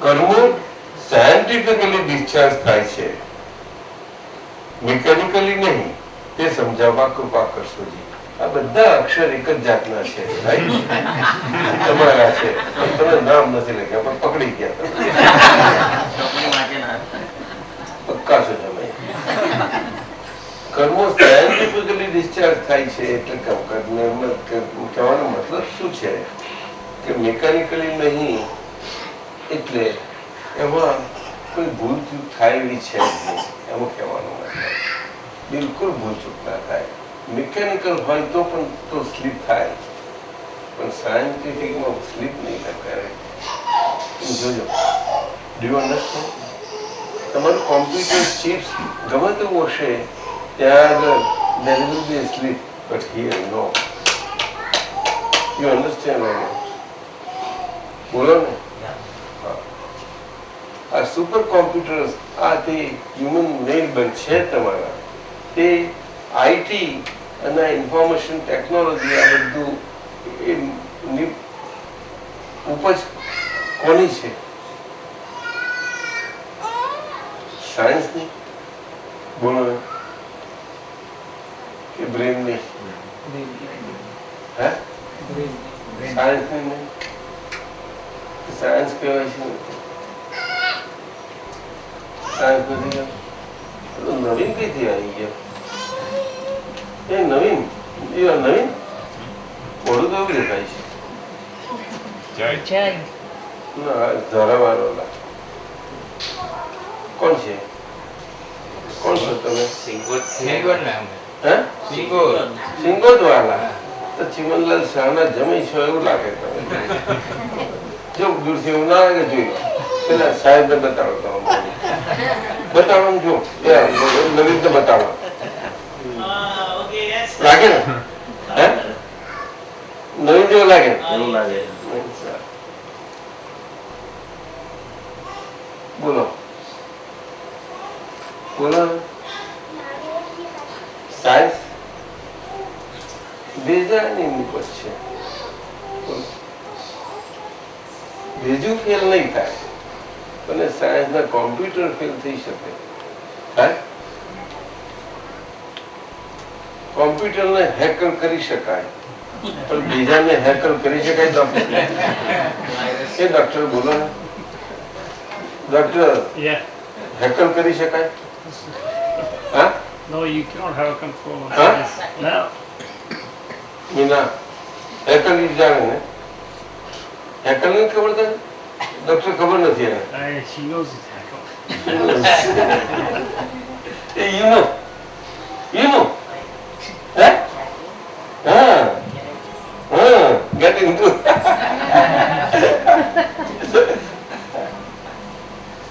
કર્મો સાયન્ટિફિકલી ડિસ્ચાર્જ થાય છે, મિકેનિકલી નહીં. તે સમજાવવા કૃપા કરશો જી. આ બધા અક્ષર એક જ જાતના છે, રાઈટ? તમારા છે, તમે નામ નથી લખ્યા પણ પકડી ગયા ચોપડી વાંચેલા. પક્કા છો તમે. કર્મો સાયન્ટિફિકલી ડિસ્ચાર્જ થાય છે એટલે કહેવાનો મતલબ શું છે કે મિકેનિકલી નહીં. એટલે એમાં કોઈ ભૂલ ચૂક થાય એવી છે જ નહીં, એમાં કહેવાનો મતલબ. બિલકુલ ભૂલ ચૂક ના થાય. મિકેનિકલ હોય તો પણ તો સ્લીપ થાય, પણ સાયન્ટિફિકમાં સ્લીપ નહીં કરે. જોજો, ડુ યુ અન્ડરસ્ટેન્ડ? તમારું કોમ્પ્યુટર ચિપ્સ ગમે તેવું હશે, ત્યાં આગળ there will be a sleep, but here no. You understand or not? બોલો ને. આ સુપર કોમ્પ્યુટર્સ, આ તે હ્યુમન મેડ છે તમારા, તે આઈટી અને ઇન્ફોર્મેશન ટેકનોલોજી, આ બધું ઉપજ કોની છે? સાયન્સની. બોલો ને. કે બ્રેનની? હે? સાયન્સની નહીં. સાયન્સ કહેવાય છે સાયન્સ નથી. નવીન કઈથી આવી ગયા? એ નવીન મોડું તો એવું દેખાય છે. ધરાવાળો કોણ છે? કોણ છો તમે? સિંગોદ વાળા તો ચિમનલાલ શાહના જમી છો એવું લાગે તમે. જો દૂરથી એવું ના લાગે, જોઈ પેલા સાહેબ ને બતાડો. બતાડો જો નવીન તો બતાડો. લાગે ને? હે? નવીન જેવું લાગે? બોલો બોલો. સાયન્સ બેજાની નિપજ છે. બીજું ફેલ નહીં થાય, અને સાયન્સના કોમ્પ્યુટર ફેલ થઈ શકે. કોમ્પ્યુટરને હેકર કરી શકાય, પણ બીજાને હેકર કરી શકાય? ડોક્ટર એ ડોક્ટર બોલો ને. ડોક્ટર હેકર કરી શકાય? હા? No, you cannot have control of Huh? this. No. Meena hacker જાણે ને? હેકર ને ખબર તને? ડોક્ટર ખબર નથી એને. She knows it's hacker. You know. Get into.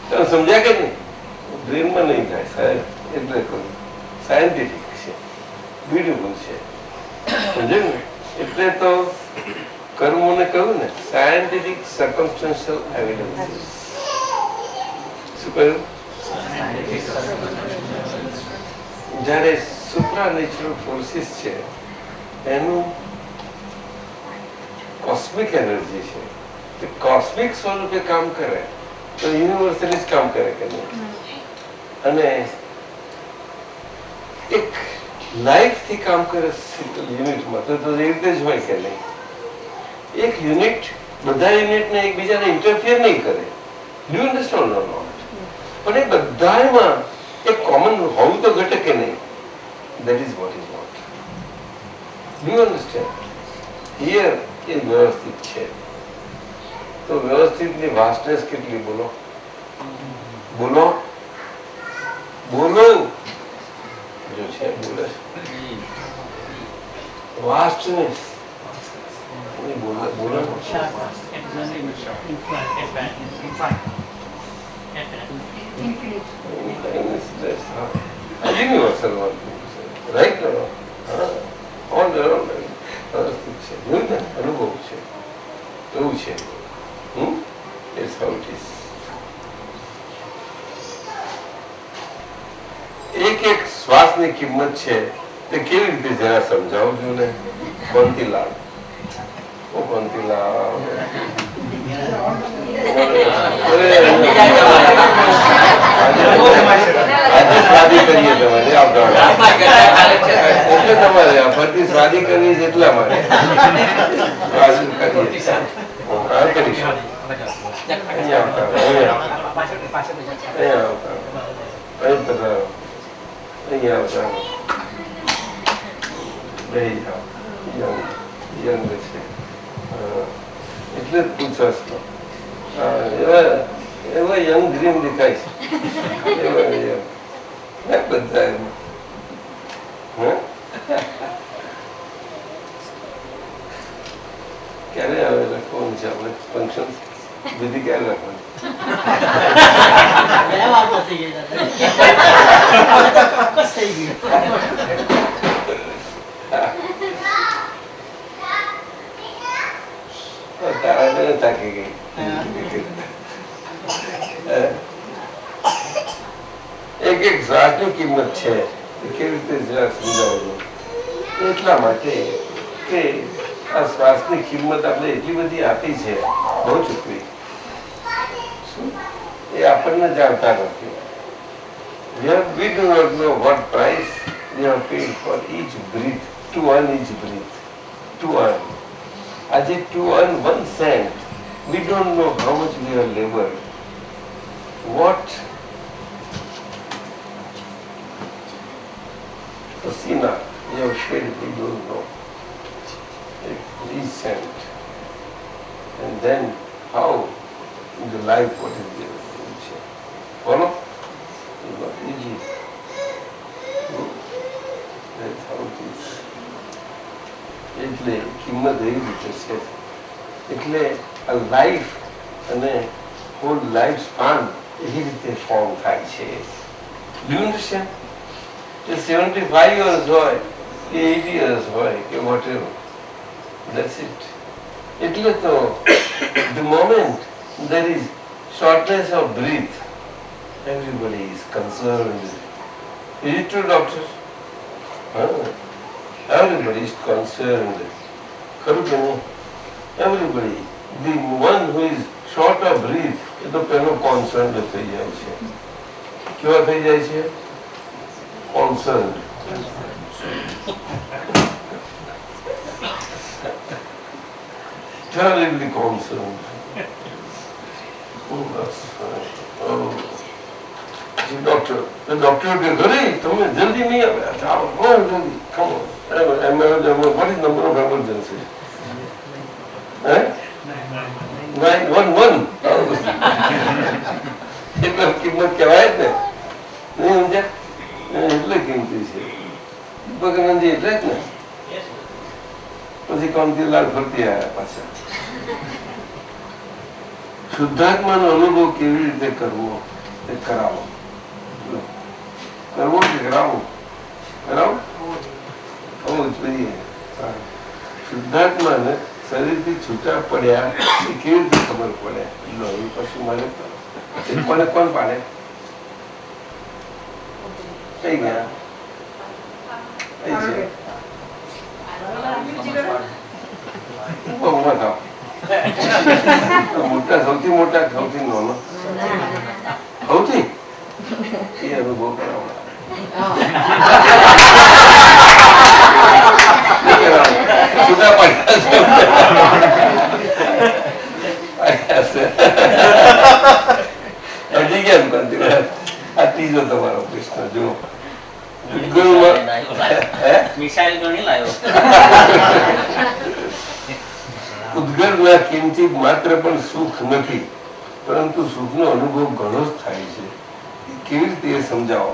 તમે સમજ્યા કે નહીં? ડ્રીમમાં નહીં થાય સાહેબ. એટલે સાયન્ટિફિક છે, બ્યુટીફુલ છે. સમજ્યું ને? એટલે તો કર્મોને કહ્યું ને સાયન્ટિફિક સર્કમસ્ટન્શિયલ એવિડન્સીસ. શું કહ્યું? જ્યારે સુપ્રાનેચરલ ફોર્સિસ છે એનું કોસ્મિક એનર્જી છે, તે કોસ્મિક સ્વરૂપે કામ કરે તો યુનિવર્સલી જ કામ કરે કે નહીં? અને એક લાઈફ થી કામ કરે યુનિટમાં તો એ રીતે જ હોય કે નહીં? એક યુનિટ બધા યુનિટને એકબીજાને ઇન્ટરફિયર નહીં કરે. Do you understand or not? પણ એ બધામાં એક કોમન હોવું તો ઘટે કે નહીં? That is what is not. Do you understand? Here એ વ્યવસ્થિત છે. તો વ્યવસ્થિતની વાસ્ટનેસ કેટલી? બોલો બોલો બોલો. જો છે બોલે વાસ્ટનેસ બોલો બોલો. યુનિવર્સલ રાઈટ ઓલ વ્યવસ્થિત છે. જોયું ને? અનુભવ છે એવું છે. It's how it is. શ્વાસની કિંમત છે તે કેવી રીતે જરા સમજાવજો ને કોંતીલાલ. ઓ કોંતીલાલ, આજે સ્વાદી કરીએ તમારે આવતા એટલે તમારે ફરતી સ્વાદી કરવી છે એટલા માટે સ્વાદી કરીએ. હા, કરીશું. અહીંયા આવતા અહીંયા આવતા અહીં પધારો. અહીંયા આવતા બેહી જાઓ. યંગ છે એટલે જ પૂછો છો. એવા યંગ ડ્રીમ દેખાય છે. એવા બધા ક્યારે આવે લખવાનું છે આપણે ફંક્શન વિધિ ક્યારે રાખવાની? તારા થાકી ગઈ. એક એક શ્વાસની કિંમત છે કેવી રીતે જરા સમજાવજો. એટલા માટે કે આ શ્વાસની કિંમત આપણે એટલી બધી આપી છે, બહુ ચૂકવી, એ આપણને જાણતા નથી. We do not know what price we have paid for each breath, to earn each breath, to earn. આજે to earn 1 cent, we don't know how much we have labored. What pasina we have shed, we don't know. Each cent. And then how in the life, what is the future? Follow? It's not easy. That's how it is. એટલે કિંમત એવી રીતે છે. એટલે આ life અને hall life span એવી રીતે ફોર્મ થાય છે. Do you understand? કે 75 years હોય કે 80 years હોય કે whatever, that's it. એટલે તો the moment there is shortness of breath, everybody is concerned. Is it true, doctor? Everybody is concerned. Everybody. The one who is short of breath, એ તો પેલો concerned થઈ જાય છે. કેવા થઈ જાય છે? Concerned. Terribly concerned. Oh, that's fine. Oh. The doctor કે ઘરે તમે જલ્દી નહીં આવે. જાઓ, જલ્દી. Come on. What is number of emergency? 911. એટલે કિંમત કહેવાય જ ને. નહીં સમજ્યા? એટલે કિંમતી છે. ભગવાનજી એટલે જ ને. પછી કોંતીલાલ ફરતી આવ્યા પાછા. શુદ્ધાત્માનો અનુભવ કેવી રીતે કરવો તે કરાવો. કરવો કે કરાવો? કરાવો? હોવું જ જોઈએ. શુદ્ધાત્માને શરીરથી છૂટા પડ્યા એ કેવી રીતે ખબર પડે? એ પછી મારે મને કોણ પાડે? કઈ ગયા? કઈ છે? ઉભા થાવ. મોટા સૌથી મોટા સૌથી નાનો સૌથી એ અનુભવ કરાવડા. છૂટા પડ્યા હજી કેમ કરતી? આ ત્રીજો તમારો પ્રશ્ન જુઓ. મિસાઈલ તો નહીં લાવ્યો. ઉદ્ગરના કિંચિત માત્ર પણ સુખ નથી, પરંતુ સુખનો અનુભવ ઘણો જ થાય છે. કેવી રીતે એ સમજાવો?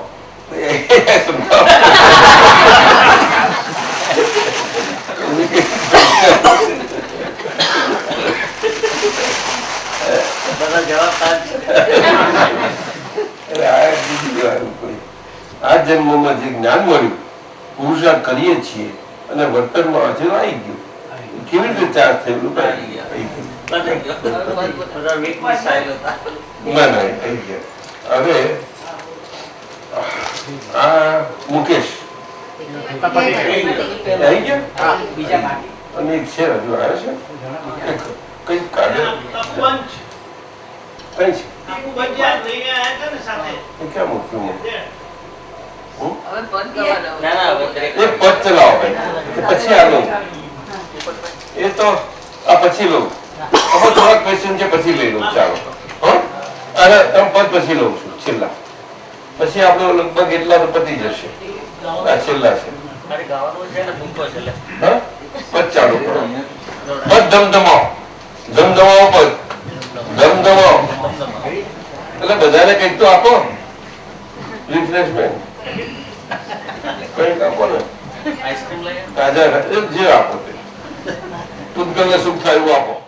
બધા જવાબ આ જન્મમાં જે જ્ઞાન મળ્યું, પુરુષાર્થ કરીએ છીએ અને વર્તનમાં હજુ આવી ગયું, કેવી રીતે ચાર્જ થયેલું? ના ના, હવે આ મુકેશ આવી ગયા બીજા બાકી અને એક છે હજુ આવ્યો છે કઈ કાઢે અપુબંચ કઈ છે અપુબંચ લઈને આવ્યા હતા ને સાથે એ ક્યાં મૂક્યું મેં? ના ના હવે એ પદ ચલાવો ભાઈ પછી આ લઉં એ તો આ પછી લઉં આમાં થોડાક ક્વેશ્ચન છે પછી લઈ લઉં ચાલો હં? અને તમે પદ પછી લઉં છું છેલ્લા પછી આપણો લગભગ એટલા તો પતી જશે આ છેલ્લા છે મારે ગાવાનું છે ને મૂકો છે એટલે હા પદ ચાલુ કરો પદ ધમધમાવો ધમધમાવો પદ ધમધમાવો એટલે બધાને કંઈક તો આપો રિફ્રેશમેન્ટ કંઈક આપો ને આઈસ્ક્રીમ લઈએ તાજા જે આપો તે પૂતગલને સુખ થાય એવું આપો